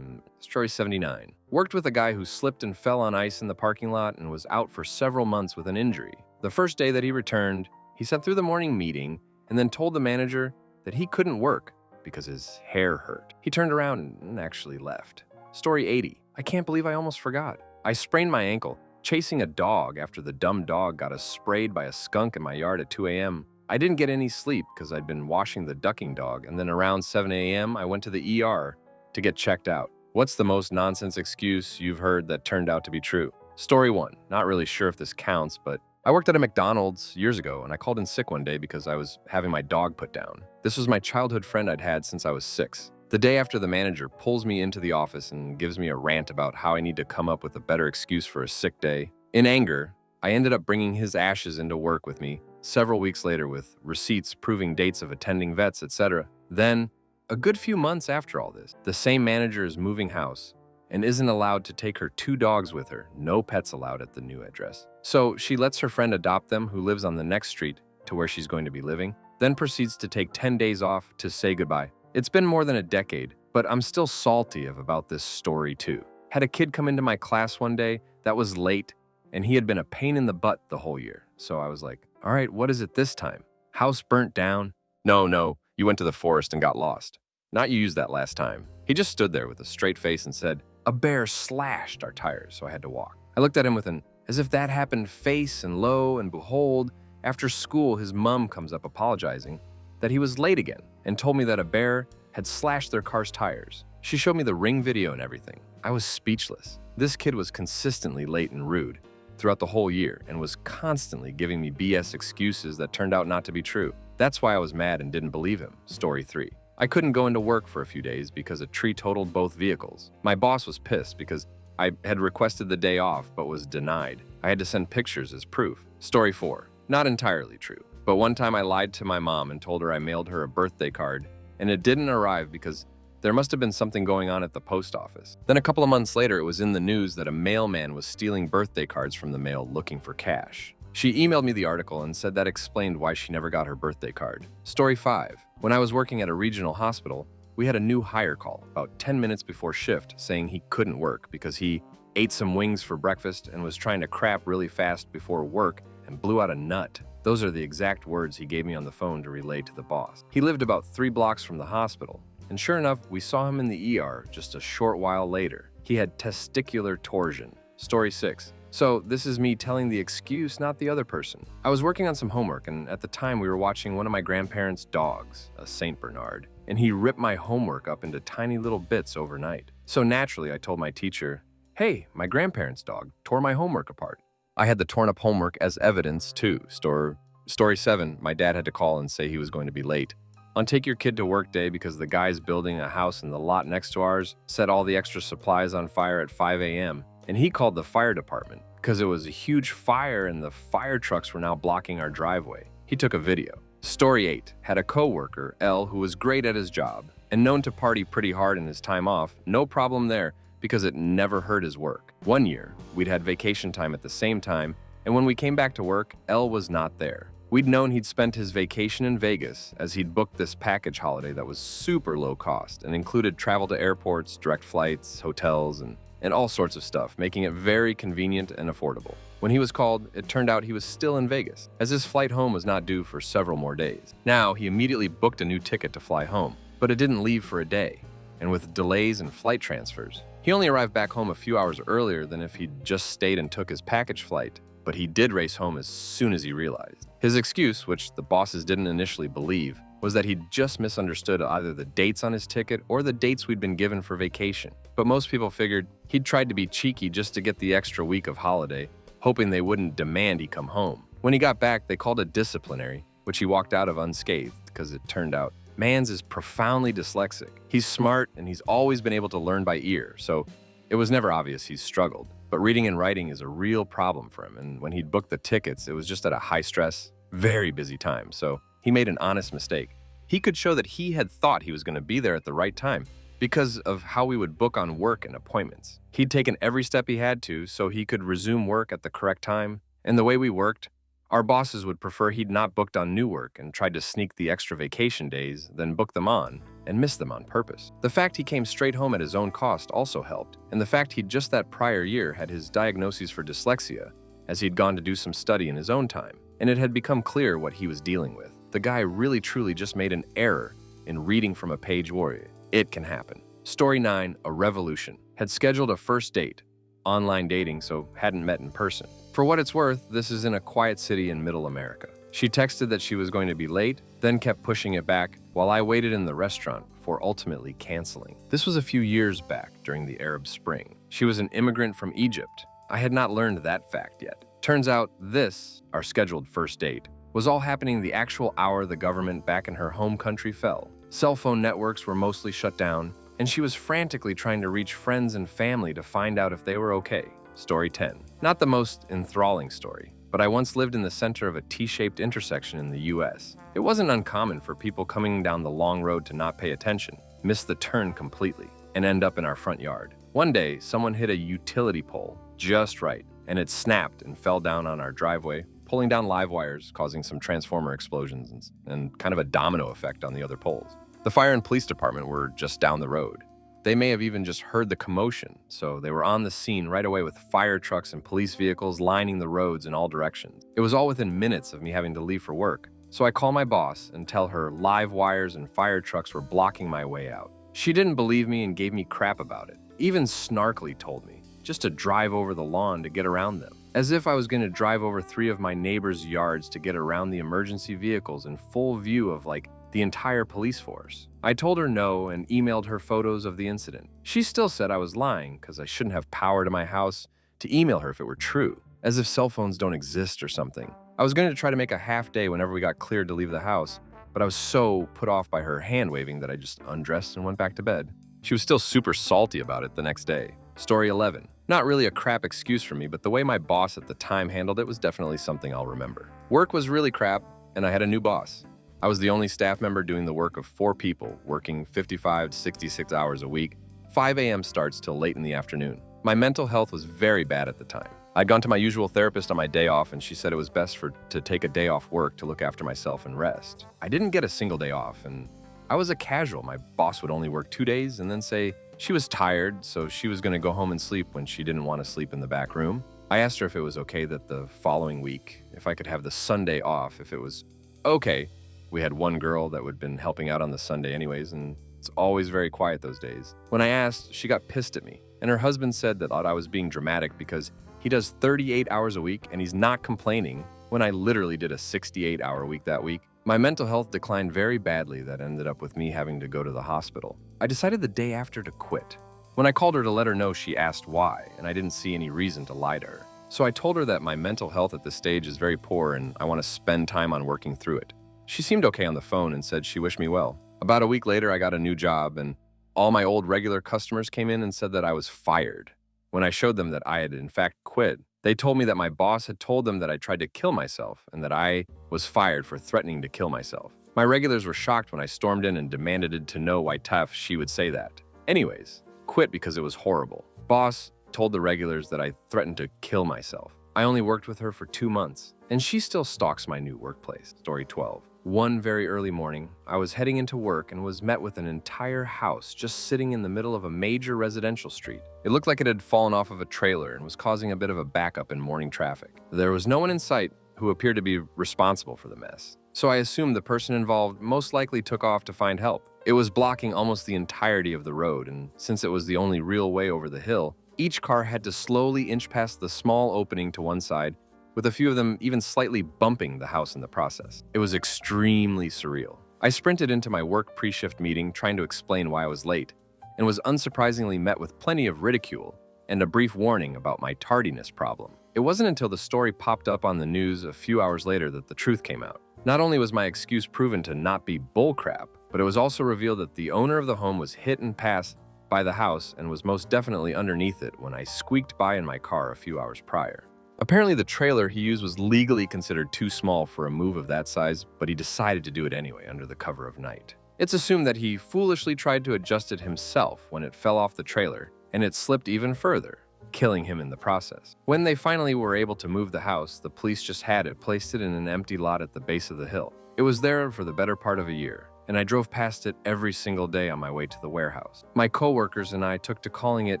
Story 79. Worked with a guy who slipped and fell on ice in the parking lot and was out for several months with an injury. The first day that he returned, he sat through the morning meeting and then told the manager that he couldn't work because his hair hurt. He turned around and actually left. Story 80. I can't believe I almost forgot. I sprained my ankle chasing a dog after the dumb dog got us sprayed by a skunk in my yard at 2 a.m. I didn't get any sleep because I'd been washing the ducking dog, and then around 7 a.m. I went to the ER to get checked out. What's the most nonsense excuse you've heard that turned out to be true? Story 1. Not really sure if this counts, but I worked at a McDonald's years ago, and I called in sick one day because I was having my dog put down. This was my childhood friend I'd had since I was 6. The day after, the manager pulls me into the office and gives me a rant about how I need to come up with a better excuse for a sick day. In anger, I ended up bringing his ashes into work with me several weeks later with receipts proving dates of attending vets, etc. Then, a good few months after all this, the same manager is moving house and isn't allowed to take her 2 dogs with her. No pets allowed at the new address. So she lets her friend adopt them, who lives on the next street to where she's going to be living, then proceeds to take 10 days off to say goodbye. It's been more than a decade, but I'm still salty about this story too. Had a kid come into my class one day that was late, and he had been a pain in the butt the whole year. So I was like, all right, what is it this time? House burnt down? No, you went to the forest and got lost. Not you used that last time. He just stood there with a straight face and said, a bear slashed our tires, so I had to walk. I looked at him with an as if that happened face, and lo and behold, after school his mom comes up apologizing that he was late again and told me that a bear had slashed their car's tires. She showed me the Ring video and everything. I was speechless. This kid was consistently late and rude throughout the whole year and was constantly giving me BS excuses that turned out not to be true. That's why I was mad and didn't believe him. Story 3. I couldn't go into work for a few days because a tree totaled both vehicles. My boss was pissed because I had requested the day off but was denied. I had to send pictures as proof. Story 4. Not entirely true, but one time I lied to my mom and told her I mailed her a birthday card and it didn't arrive because there must have been something going on at the post office. Then a couple of months later, it was in the news that a mailman was stealing birthday cards from the mail looking for cash. She emailed me the article and said that explained why she never got her birthday card. Story 5. When I was working at a regional hospital, we had a new hire call about 10 minutes before shift saying he couldn't work because he ate some wings for breakfast and was trying to crap really fast before work and blew out a nut. Those are the exact words he gave me on the phone to relay to the boss. He lived about 3 blocks from the hospital, and sure enough, we saw him in the ER just a short while later. He had testicular torsion. Story 6. So this is me telling the excuse, not the other person. I was working on some homework, and at the time we were watching one of my grandparents' dogs, a Saint Bernard. and he ripped my homework up into tiny little bits overnight. So naturally, I told my teacher, hey, my grandparents' dog tore my homework apart. I had the torn up homework as evidence, too. Story 7, my dad had to call and say he was going to be late. On Take Your Kid to Work Day, because the guys building a house in the lot next to ours set all the extra supplies on fire at 5 a.m., and he called the fire department because it was a huge fire and the fire trucks were now blocking our driveway. He took a video. Story 8 had a coworker, L, who was great at his job and known to party pretty hard in his time off. No problem there because it never hurt his work. One year, we'd had vacation time at the same time, and when we came back to work, L was not there. We'd known he'd spent his vacation in Vegas as he'd booked this package holiday that was super low cost and included travel to airports, direct flights, hotels, and all sorts of stuff, making it very convenient and affordable. When he was called, it turned out he was still in Vegas, as his flight home was not due for several more days. Now, he immediately booked a new ticket to fly home, but it didn't leave for a day, and with delays in flight transfers, he only arrived back home a few hours earlier than if he'd just stayed and took his package flight. But he did race home as soon as he realized. His excuse, which the bosses didn't initially believe, was that he'd just misunderstood either the dates on his ticket or the dates we'd been given for vacation. But most people figured he'd tried to be cheeky just to get the extra week of holiday, hoping they wouldn't demand he come home. When he got back, they called it disciplinary, which he walked out of unscathed because it turned out Mans is profoundly dyslexic. He's smart and he's always been able to learn by ear, so it was never obvious he's struggled. But reading and writing is a real problem for him, and when he'd booked the tickets, it was just at a high-stress, very busy time, so he made an honest mistake. He could show that he had thought he was going to be there at the right time because of how we would book on work and appointments. He'd taken every step he had to so he could resume work at the correct time, and the way we worked, our bosses would prefer he'd not booked on new work and tried to sneak the extra vacation days, then book them on, and miss them on purpose. The fact he came straight home at his own cost also helped, and the fact he'd just that prior year had his diagnoses for dyslexia, as he'd gone to do some study in his own time, and it had become clear what he was dealing with. The guy really truly just made an error in reading from a page warrior. It can happen. Story 9, a revolution, had scheduled a first date, online dating, so hadn't met in person. For what it's worth, this is in a quiet city in middle America. She texted that she was going to be late, then kept pushing it back while I waited in the restaurant before ultimately canceling. This was a few years back during the Arab Spring. She was an immigrant from Egypt. I had not learned that fact yet. Turns out this, our scheduled first date, was all happening the actual hour the government back in her home country fell. Cell phone networks were mostly shut down, and she was frantically trying to reach friends and family to find out if they were okay. Story 10. Not the most enthralling story, but I once lived in the center of a T-shaped intersection in the US. It wasn't uncommon for people coming down the long road to not pay attention, miss the turn completely, and end up in our front yard. One day, someone hit a utility pole just right, and it snapped and fell down on our driveway, pulling down live wires, causing some transformer explosions and kind of a domino effect on the other poles. The fire and police department were just down the road. They may have even just heard the commotion, so they were on the scene right away with fire trucks and police vehicles lining the roads in all directions. It was all within minutes of me having to leave for work, so I call my boss and tell her live wires and fire trucks were blocking my way out. She didn't believe me and gave me crap about it, even snarkily told me just to drive over the lawn to get around them, as if I was going to drive over 3 of my neighbors' yards to get around the emergency vehicles in full view of the entire police force. I told her no and emailed her photos of the incident. She still said I was lying because I shouldn't have power to my house to email her if it were true, as if cell phones don't exist or something. I was going to try to make a half day whenever we got cleared to leave the house, but I was so put off by her hand waving that I just undressed and went back to bed. She was still super salty about it the next day. Story 11. Not really a crap excuse for me, but the way my boss at the time handled it was definitely something I'll remember. Work was really crap, and I had a new boss. I was the only staff member doing the work of 4 people, working 55 to 66 hours a week, 5 a.m. starts till late in the afternoon. My mental health was very bad at the time. I'd gone to my usual therapist on my day off, and she said it was best to take a day off work to look after myself and rest. I didn't get a single day off, and I was a casual. My boss would only work 2 days and then say she was tired, so she was going to go home and sleep when she didn't want to sleep in the back room. I asked her if it was okay that the following week, if I could have the Sunday off, if it was okay. We had one girl that would been helping out on the Sunday anyways, and it's always very quiet those days. When I asked, she got pissed at me, and her husband said that I was being dramatic because he does 38 hours a week and he's not complaining when I literally did a 68-hour week that week. My mental health declined very badly that ended up with me having to go to the hospital. I decided the day after to quit. When I called her to let her know, she asked why, and I didn't see any reason to lie to her. So I told her that my mental health at this stage is very poor and I want to spend time on working through it. She seemed okay on the phone and said she wished me well. About a week later, I got a new job and all my old regular customers came in and said that I was fired. When I showed them that I had in fact quit, they told me that my boss had told them that I tried to kill myself and that I was fired for threatening to kill myself. My regulars were shocked when I stormed in and demanded to know why tough she would say that. Anyways, quit because it was horrible. Boss told the regulars that I threatened to kill myself. I only worked with her for 2 months, and she still stalks my new workplace. Story 12. One very early morning, I was heading into work and was met with an entire house just sitting in the middle of a major residential street. It looked like it had fallen off of a trailer and was causing a bit of a backup in morning traffic. There was no one in sight who appeared to be responsible for the mess, so I assumed the person involved most likely took off to find help. It was blocking almost the entirety of the road, and since it was the only real way over the hill, each car had to slowly inch past the small opening to one side, with a few of them even slightly bumping the house in the process. It was extremely surreal. I sprinted into my work pre-shift meeting trying to explain why I was late, and was unsurprisingly met with plenty of ridicule and a brief warning about my tardiness problem. It wasn't until the story popped up on the news a few hours later that the truth came out. Not only was my excuse proven to not be bullcrap, but it was also revealed that the owner of the home was hit and passed by the house and was most definitely underneath it when I squeaked by in my car a few hours prior. Apparently the trailer he used was legally considered too small for a move of that size, but he decided to do it anyway under the cover of night. It's assumed that he foolishly tried to adjust it himself when it fell off the trailer, and it slipped even further, killing him in the process. When they finally were able to move the house, the police just had it placed in an empty lot at the base of the hill. It was there for the better part of a year, and I drove past it every single day on my way to the warehouse. My coworkers and I took to calling it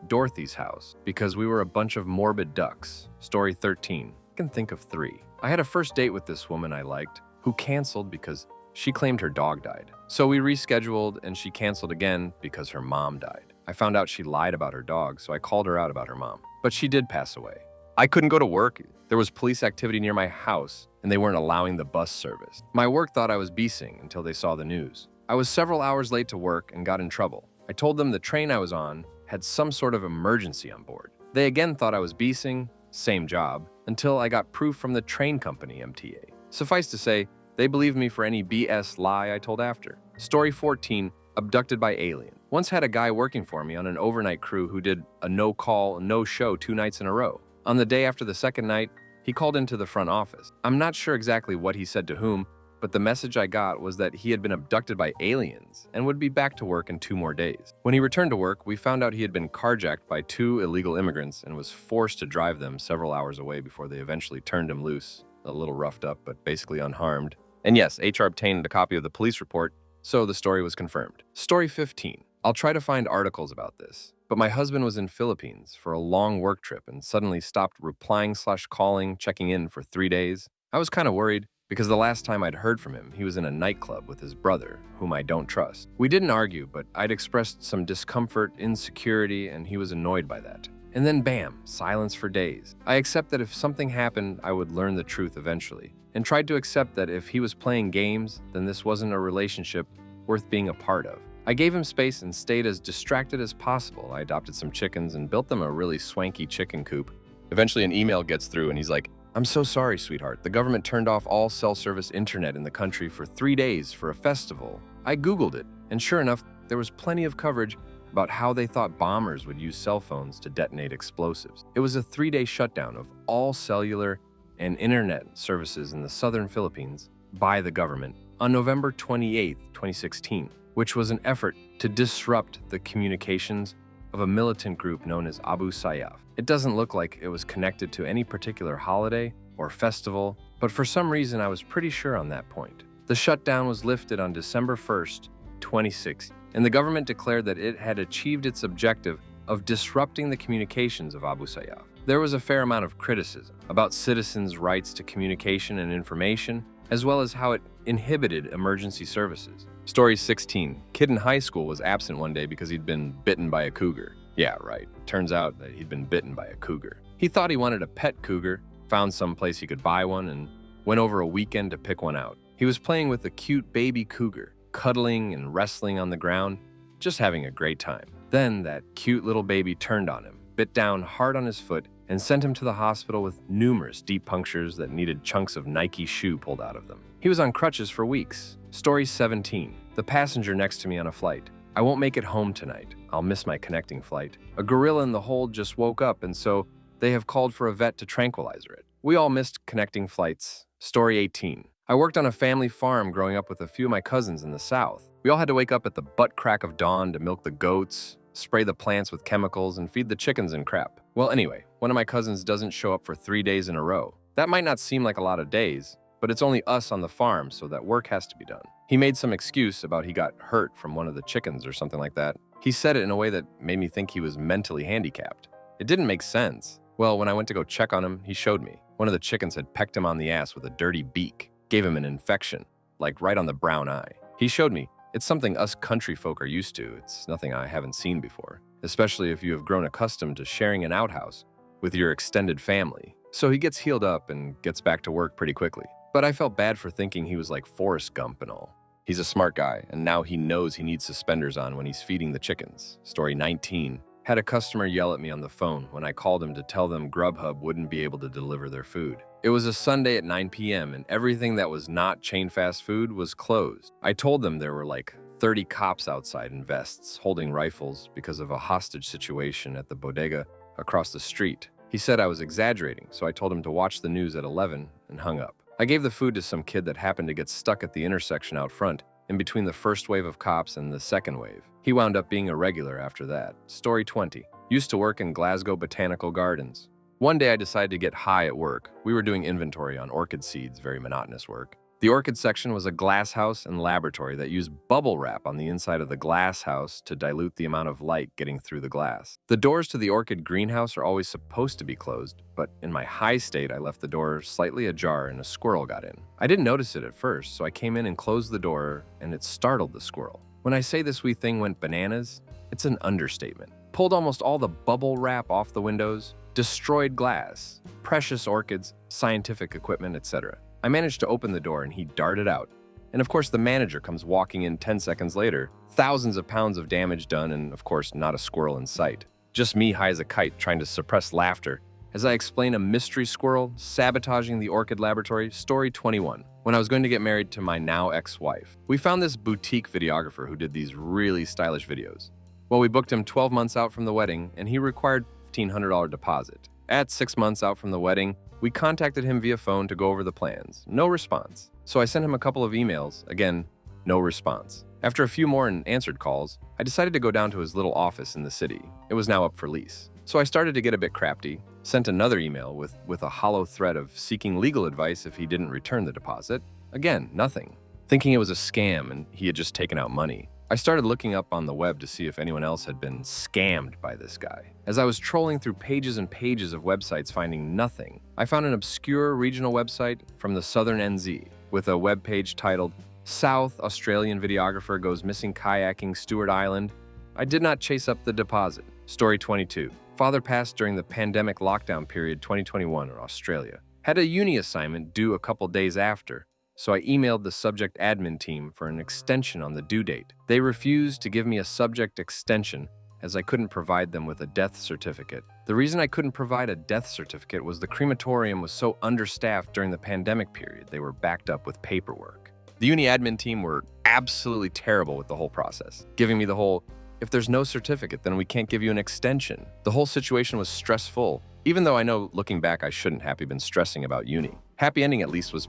Dorothy's house because we were a bunch of morbid ducks. Story 13. I can think of 3. I had a first date with this woman I liked who canceled because she claimed her dog died. So we rescheduled and she canceled again because her mom died. I found out she lied about her dog, so I called her out about her mom. But she did pass away. I couldn't go to work. There was police activity near my house, and they weren't allowing the bus service. My work thought I was BSing until they saw the news. I was several hours late to work and got in trouble. I told them the train I was on had some sort of emergency on board. They again thought I was BSing, same job, until I got proof from the train company MTA. Suffice to say, they believed me for any BS lie I told after. Story 14, abducted by alien. Once had a guy working for me on an overnight crew who did a no-call, no-show 2 nights in a row. On the day after the second night, he called into the front office. I'm not sure exactly what he said to whom, but the message I got was that he had been abducted by aliens and would be back to work in 2 more days. When he returned to work, we found out he had been carjacked by 2 illegal immigrants and was forced to drive them several hours away before they eventually turned him loose, a little roughed up, but basically unharmed. And yes, HR obtained a copy of the police report, so the story was confirmed. Story 15. I'll try to find articles about this, but my husband was in Philippines for a long work trip and suddenly stopped replying/calling, checking in for 3 days. I was kind of worried because the last time I'd heard from him, he was in a nightclub with his brother, whom I don't trust. We didn't argue, but I'd expressed some discomfort, insecurity, and he was annoyed by that. And then bam, silence for days. I accept that if something happened, I would learn the truth eventually, and tried to accept that if he was playing games, then this wasn't a relationship worth being a part of. I gave him space and stayed as distracted as possible. I adopted some chickens and built them a really swanky chicken coop. Eventually an email gets through and he's like, "I'm so sorry, sweetheart. The government turned off all cell service internet in the country for 3 days for a festival." I Googled it, and sure enough, there was plenty of coverage about how they thought bombers would use cell phones to detonate explosives. It was a 3-day shutdown of all cellular and internet services in the southern Philippines by the government on November 28, 2016, which was an effort to disrupt the communications of a militant group known as Abu Sayyaf. It doesn't look like it was connected to any particular holiday or festival, but for some reason I was pretty sure on that point. The shutdown was lifted on December 1st, 2016, and the government declared that it had achieved its objective of disrupting the communications of Abu Sayyaf. There was a fair amount of criticism about citizens' rights to communication and information, as well as how it inhibited emergency services. Story 16. Kid in high school was absent one day because he'd been bitten by a cougar. Yeah, right. Turns out that he'd been bitten by a cougar. He thought he wanted a pet cougar, found some place he could buy one, and went over a weekend to pick one out. He was playing with a cute baby cougar, cuddling and wrestling on the ground, just having a great time. Then that cute little baby turned on him, bit down hard on his foot, and sent him to the hospital with numerous deep punctures that needed chunks of Nike shoe pulled out of them. He was on crutches for weeks. Story 17. The passenger next to me on a flight. I won't make it home tonight. I'll miss my connecting flight. A gorilla in the hold just woke up, and so they have called for a vet to tranquilizer it. We all missed connecting flights. Story 18. I worked on a family farm growing up with a few of my cousins in the South. We all had to wake up at the butt crack of dawn to milk the goats, spray the plants with chemicals, and feed the chickens and crap. Well, anyway, one of my cousins doesn't show up for 3 days in a row. That might not seem like a lot of days, but it's only us on the farm, so that work has to be done. He made some excuse about he got hurt from one of the chickens or something like that. He said it in a way that made me think he was mentally handicapped. It didn't make sense. Well, when I went to go check on him, he showed me. One of the chickens had pecked him on the ass with a dirty beak, gave him an infection, like right on the brown eye. He showed me. It's something us country folk are used to. It's nothing I haven't seen before, especially if you have grown accustomed to sharing an outhouse with your extended family. So he gets healed up and gets back to work pretty quickly. But I felt bad for thinking he was like Forrest Gump and all. He's a smart guy, and now he knows he needs suspenders on when he's feeding the chickens. Story 19. Had a customer yell at me on the phone when I called him to tell them Grubhub wouldn't be able to deliver their food. It was a Sunday at 9 p.m. and everything that was not chain fast food was closed. I told them there were like 30 cops outside in vests holding rifles because of a hostage situation at the bodega across the street. He said I was exaggerating, so I told him to watch the news at 11 and hung up. I gave the food to some kid that happened to get stuck at the intersection out front, in between the first wave of cops and the second wave. He wound up being a regular after that. Story 20. Used to work in Glasgow Botanical Gardens. One day I decided to get high at work. We were doing inventory on orchid seeds, very monotonous work. The orchid section was a glass house and laboratory that used bubble wrap on the inside of the glass house to dilute the amount of light getting through the glass. The doors to the orchid greenhouse are always supposed to be closed, but in my high state, I left the door slightly ajar and a squirrel got in. I didn't notice it at first, so I came in and closed the door, and it startled the squirrel. When I say this wee thing went bananas, it's an understatement. Pulled almost all the bubble wrap off the windows, destroyed glass, precious orchids, scientific equipment, etc. I managed to open the door and he darted out. And of course the manager comes walking in 10 seconds later, thousands of pounds of damage done and of course not a squirrel in sight. Just me high as a kite trying to suppress laughter as I explain a mystery squirrel sabotaging the orchid laboratory. Story 21. When I was going to get married to my now ex-wife, we found this boutique videographer who did these really stylish videos. Well, we booked him 12 months out from the wedding and he required $1,500 deposit. At 6 months out from the wedding, we contacted him via phone to go over the plans. No response. So I sent him a couple of emails. Again, no response. After a few more unanswered calls, I decided to go down to his little office in the city. It was now up for lease. So I started to get a bit crafty, sent another email with a hollow threat of seeking legal advice if he didn't return the deposit. Again, nothing. Thinking it was a scam and he had just taken out money. I started looking up on the web to see if anyone else had been scammed by this guy. As I was trolling through pages and pages of websites finding nothing, I found an obscure regional website from the southern NZ with a web page titled South Australian Videographer Goes Missing Kayaking Stewart Island. I did not chase up the deposit. Story 22. Father passed during the pandemic lockdown period 2021 in Australia. Had a uni assignment due a couple days after. So I emailed the subject admin team for an extension on the due date. They refused to give me a subject extension as I couldn't provide them with a death certificate. The reason I couldn't provide a death certificate was the crematorium was so understaffed during the pandemic period, they were backed up with paperwork. The uni admin team were absolutely terrible with the whole process, giving me the whole, if there's no certificate, then we can't give you an extension. The whole situation was stressful, even though I know looking back I shouldn't have been stressing about uni. Happy ending at least was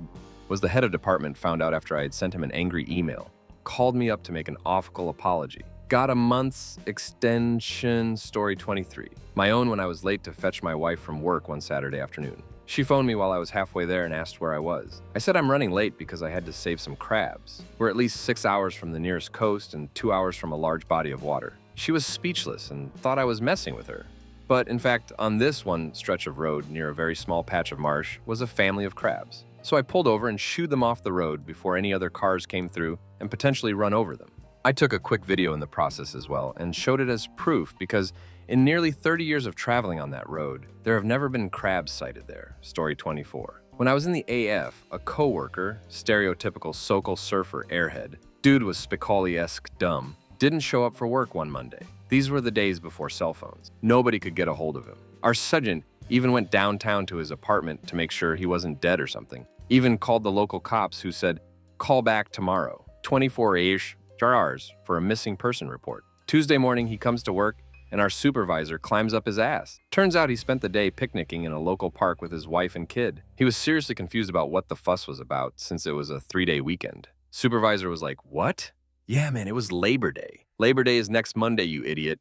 the head of department found out after I had sent him an angry email, called me up to make an awful apology. Got a month's extension. Story 23. My own when I was late to fetch my wife from work one Saturday afternoon. She phoned me while I was halfway there and asked where I was. I said I'm running late because I had to save some crabs. We're at least 6 hours from the nearest coast and 2 hours from a large body of water. She was speechless and thought I was messing with her. But in fact, on this one stretch of road near a very small patch of marsh was a family of crabs. So I pulled over and shooed them off the road before any other cars came through and potentially run over them. I took a quick video in the process as well and showed it as proof because in nearly 30 years of traveling on that road, there have never been crabs sighted there. Story 24. When I was in the AF, a coworker, stereotypical Sokol surfer airhead, dude was Spicoli-esque dumb, didn't show up for work one Monday. These were the days before cell phones. Nobody could get a hold of him. Our sergeant even went downtown to his apartment to make sure he wasn't dead or something. Even called the local cops who said, "Call back tomorrow, 24-ish hours for a missing person report." Tuesday morning, he comes to work and our supervisor climbs up his ass. Turns out he spent the day picnicking in a local park with his wife and kid. He was seriously confused about what the fuss was about since it was a 3-day weekend. Supervisor was like, "What?" "Yeah, man, it was Labor Day." "Labor Day is next Monday, you idiot."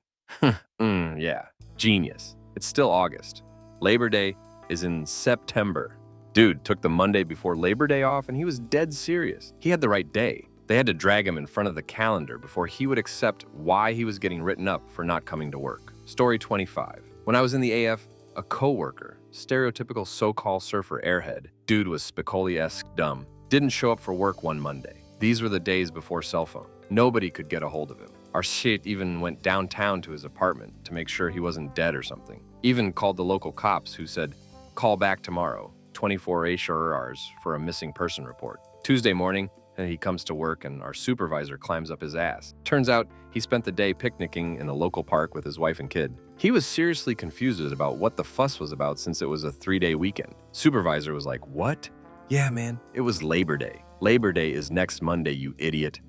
Yeah, genius. It's still August. Labor Day is in September. Dude took the Monday before Labor Day off and he was dead serious. He had the right day. They had to drag him in front of the calendar before he would accept why he was getting written up for not coming to work. Story 25. When I was in the AF, a coworker, stereotypical so-called surfer airhead, dude was Spicoli-esque dumb, didn't show up for work one Monday. These were the days before cell phone. Nobody could get a hold of him. Our shit even went downtown to his apartment to make sure he wasn't dead or something. Even called the local cops who said, "Call back tomorrow, 24-ish hours for a missing person report." Tuesday morning, and he comes to work and our supervisor climbs up his ass. Turns out he spent the day picnicking in a local park with his wife and kid. He was seriously confused about what the fuss was about since it was a 3-day weekend. Supervisor was like, "What?" "Yeah, man, it was Labor Day. Labor Day is next Monday, you idiot."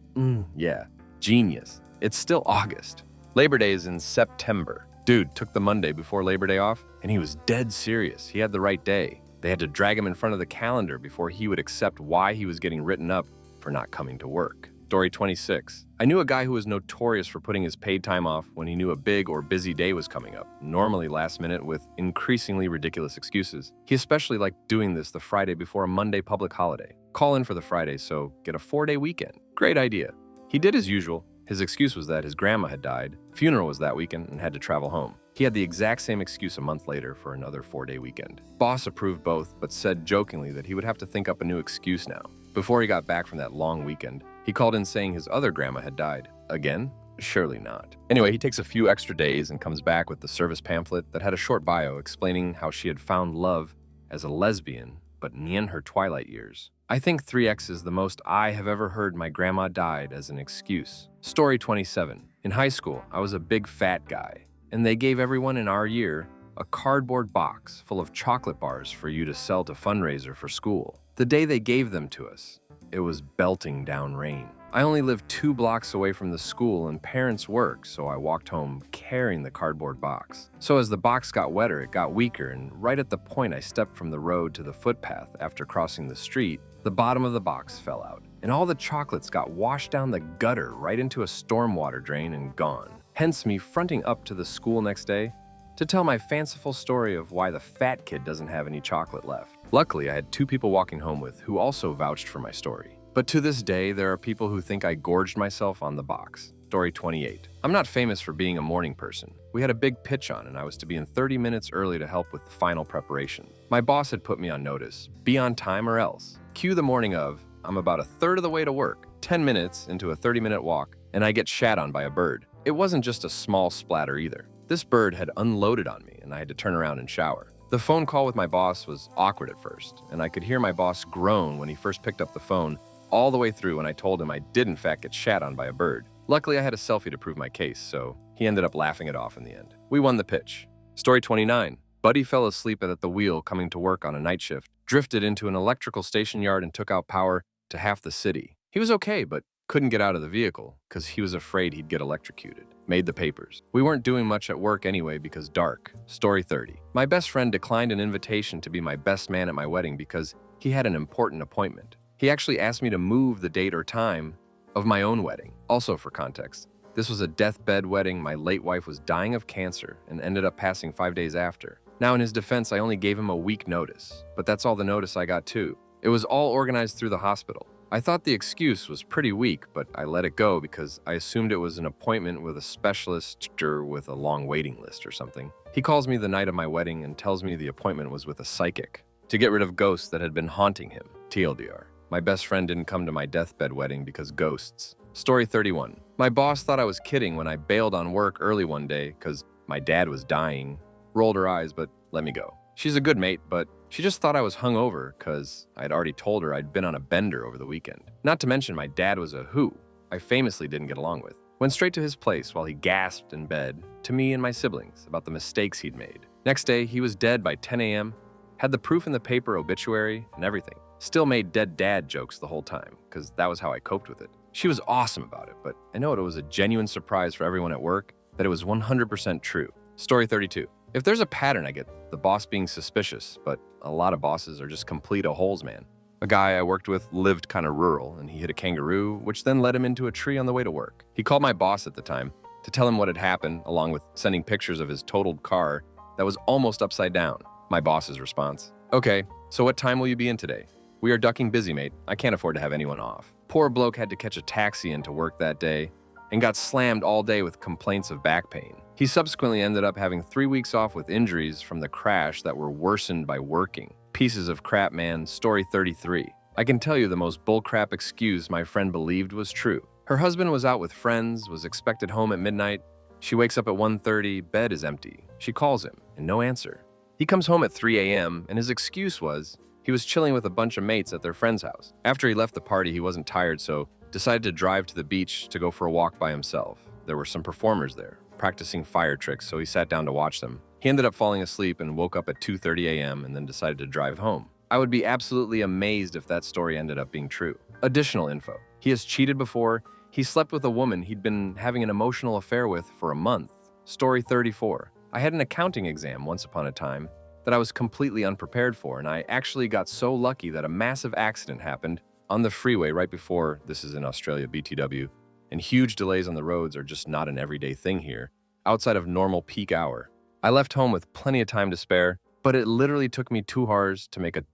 Yeah, genius. It's still August. Labor Day is in September. Dude took the Monday before Labor Day off and he was dead serious. He had the right day. They had to drag him in front of the calendar before he would accept why he was getting written up for not coming to work. Story 26. I knew a guy who was notorious for putting his paid time off when he knew a big or busy day was coming up, normally last minute with increasingly ridiculous excuses. He especially liked doing this the Friday before a Monday public holiday. Call in for the Friday, so get a 4-day weekend. Great idea. He did as usual. His excuse was that his grandma had died, funeral was that weekend, and had to travel home. He had the exact same excuse a month later for another 4-day weekend. Boss approved both, but said jokingly that he would have to think up a new excuse now. Before he got back from that long weekend, he called in saying his other grandma had died. Again? Surely not. Anyway, he takes a few extra days and comes back with the service pamphlet that had a short bio explaining how she had found love as a lesbian, but in her twilight years. I think 3X is the most I have ever heard my grandma died as an excuse. Story 27. In high school, I was a big fat guy, and they gave everyone in our year a cardboard box full of chocolate bars for you to sell to fundraiser for school. The day they gave them to us, it was belting down rain. I only lived 2 blocks away from the school and parents' work, so I walked home carrying the cardboard box. So as the box got wetter, it got weaker, and right at the point I stepped from the road to the footpath after crossing the street, the bottom of the box fell out, and all the chocolates got washed down the gutter right into a stormwater drain and gone. Hence me fronting up to the school next day to tell my fanciful story of why the fat kid doesn't have any chocolate left. Luckily, I had 2 people walking home with who also vouched for my story. But to this day, there are people who think I gorged myself on the box. Story 28. I'm not famous for being a morning person. We had a big pitch on and I was to be in 30 minutes early to help with the final preparation. My boss had put me on notice. Be on time or else. Cue the morning of, I'm about a third of the way to work, 10 minutes into a 30-minute walk, and I get shat on by a bird. It wasn't just a small splatter either. This bird had unloaded on me and I had to turn around and shower. The phone call with my boss was awkward at first, and I could hear my boss groan when he first picked up the phone all the way through when I told him I did in fact get shat on by a bird. Luckily, I had a selfie to prove my case, so he ended up laughing it off in the end. We won the pitch. Story 29. Buddy fell asleep at the wheel coming to work on a night shift, drifted into an electrical station yard and took out power to half the city. He was okay, but couldn't get out of the vehicle because he was afraid he'd get electrocuted. Made the papers. We weren't doing much at work anyway because dark. Story 30. My best friend declined an invitation to be my best man at my wedding because he had an important appointment. He actually asked me to move the date or time of my own wedding. Also for context, this was a deathbed wedding. My late wife was dying of cancer and ended up passing 5 days after. Now in his defense, I only gave him a week notice, but that's all the notice I got too. It was all organized through the hospital. I thought the excuse was pretty weak, but I let it go because I assumed it was an appointment with a specialist or with a long waiting list or something. He calls me the night of my wedding and tells me the appointment was with a psychic to get rid of ghosts that had been haunting him. TLDR. My best friend didn't come to my deathbed wedding because ghosts. Story 31. My boss thought I was kidding when I bailed on work early one day because my dad was dying. Rolled her eyes, but let me go. She's a good mate, but She just thought I was hungover because I'd already told her I'd been on a bender over the weekend. Not to mention my dad was a who I famously didn't get along with. Went straight to his place while he gasped in bed to me and my siblings about the mistakes he'd made. Next day, he was dead by 10 a.m., had the proof in the paper obituary and everything. Still made dead dad jokes the whole time because that was how I coped with it. She was awesome about it, but I know it was a genuine surprise for everyone at work that it was 100% true. Story 32. If there's a pattern, I get the boss being suspicious, but a lot of bosses are just complete a-holes, man. A guy I worked with lived kind of rural, and he hit a kangaroo, which then led him into a tree on the way to work. He called my boss at the time to tell him what had happened, along with sending pictures of his totaled car that was almost upside down. My boss's response: "Okay, so what time will you be in today? We are ducking busy, mate. I can't afford to have anyone off." Poor bloke had to catch a taxi into work that day and got slammed all day with complaints of back pain. He subsequently ended up having 3 weeks off with injuries from the crash that were worsened by working. Pieces of crap, man. Story 33. I can tell you the most bullcrap excuse my friend believed was true. Her husband was out with friends, was expected home at midnight. She wakes up at 1:30, bed is empty. She calls him, and no answer. He comes home at 3 a.m., and his excuse was he was chilling with a bunch of mates at their friend's house. After he left the party, he wasn't tired, so decided to drive to the beach to go for a walk by himself. There were some performers there, practicing fire tricks, so he sat down to watch them. He ended up falling asleep and woke up at 2:30 a.m. and then decided to drive home. I would be absolutely amazed if that story ended up being true. Additional info. He has cheated before. He slept with a woman he'd been having an emotional affair with for a month. Story 34. I had an accounting exam once upon a time that I was completely unprepared for, and I actually got so lucky that a massive accident happened on the freeway right before, this is in Australia, BTW, and huge delays on the roads are just not an everyday thing here, outside of normal peak hour. I left home with plenty of time to spare, but it literally took me 2 hours to make a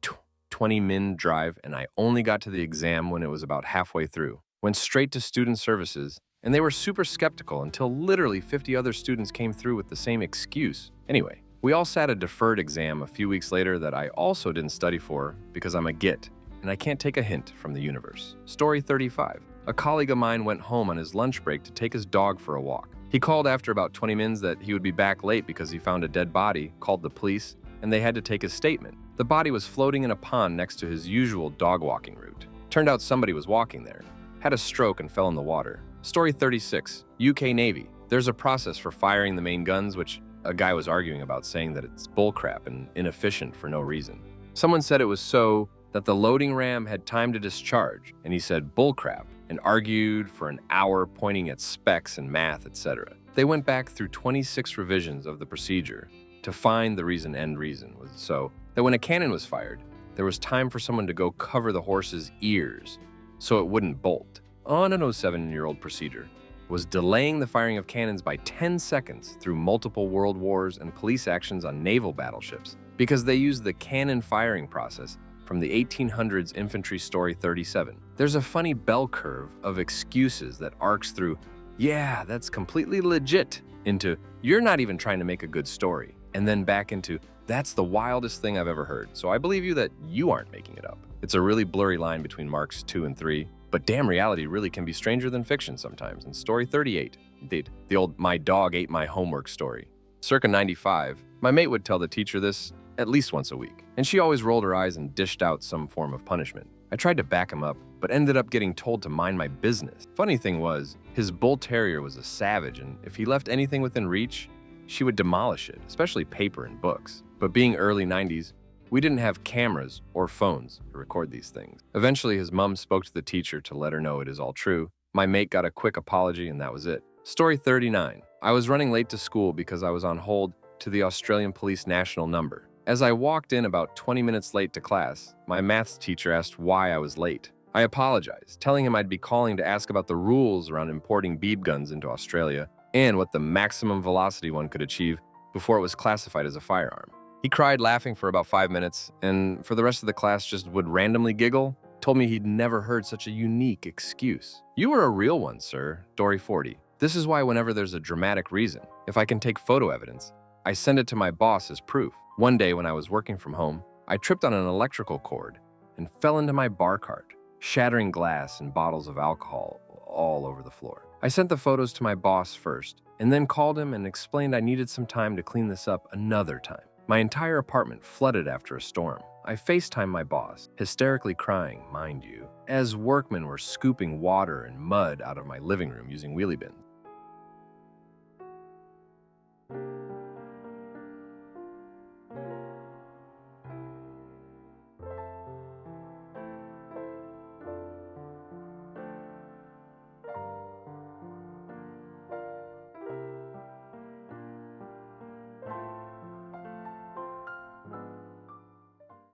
20-min drive, and I only got to the exam when it was about halfway through. Went straight to student services, and they were super skeptical until literally 50 other students came through with the same excuse. Anyway, we all sat a deferred exam a few weeks later that I also didn't study for because I'm a git, and I can't take a hint from the universe. Story 35. A colleague of mine went home on his lunch break to take his dog for a walk. He called after about 20 minutes that he would be back late because he found a dead body, called the police, and they had to take his statement. The body was floating in a pond next to his usual dog walking route. Turned out somebody was walking there, had a stroke and fell in the water. Story 36. UK Navy. There's a process for firing the main guns, which a guy was arguing about, saying that it's bullcrap and inefficient for no reason. Someone said it was so that the loading ram had time to discharge, and he said bullcrap and argued for an hour pointing at specs and math, etc. They went back through 26 revisions of the procedure to find the end reason was so that when a cannon was fired, there was time for someone to go cover the horse's ears so it wouldn't bolt. On an 07-year-old procedure was delaying the firing of cannons by 10 seconds through multiple world wars and police actions on naval battleships because they used the cannon firing process from the 1800s infantry. Story 37. There's a funny bell curve of excuses that arcs through, "Yeah, that's completely legit," into, "You're not even trying to make a good story," and then back into, "That's the wildest thing I've ever heard, so I believe you that you aren't making it up." It's a really blurry line between marks 2 and 3, but damn, reality really can be stranger than fiction sometimes. And story 38, the old "my dog ate my homework" story. Circa 95, my mate would tell the teacher this at least once a week, and she always rolled her eyes and dished out some form of punishment. I tried to back him up, but ended up getting told to mind my business. Funny thing was, his bull terrier was a savage, and if he left anything within reach, she would demolish it, especially paper and books. But being early 90s, we didn't have cameras or phones to record these things. Eventually, his mom spoke to the teacher to let her know it is all true. My mate got a quick apology, and that was it. Story 39. I was running late to school because I was on hold to the Australian Police national number. As I walked in about 20 minutes late to class, my maths teacher asked why I was late. I apologized, telling him I'd be calling to ask about the rules around importing bead guns into Australia and what the maximum velocity one could achieve before it was classified as a firearm. He cried laughing for about 5 minutes, and for the rest of the class just would randomly giggle, told me he'd never heard such a unique excuse. "You were a real one, sir." Story 40. This is why whenever there's a dramatic reason, if I can take photo evidence, I send it to my boss as proof. One day when I was working from home, I tripped on an electrical cord and fell into my bar cart, shattering glass and bottles of alcohol all over the floor. I sent the photos to my boss first, and then called him and explained I needed some time to clean this up another time. My entire apartment flooded after a storm. I FaceTimed my boss, hysterically crying, mind you, as workmen were scooping water and mud out of my living room using wheelie bins.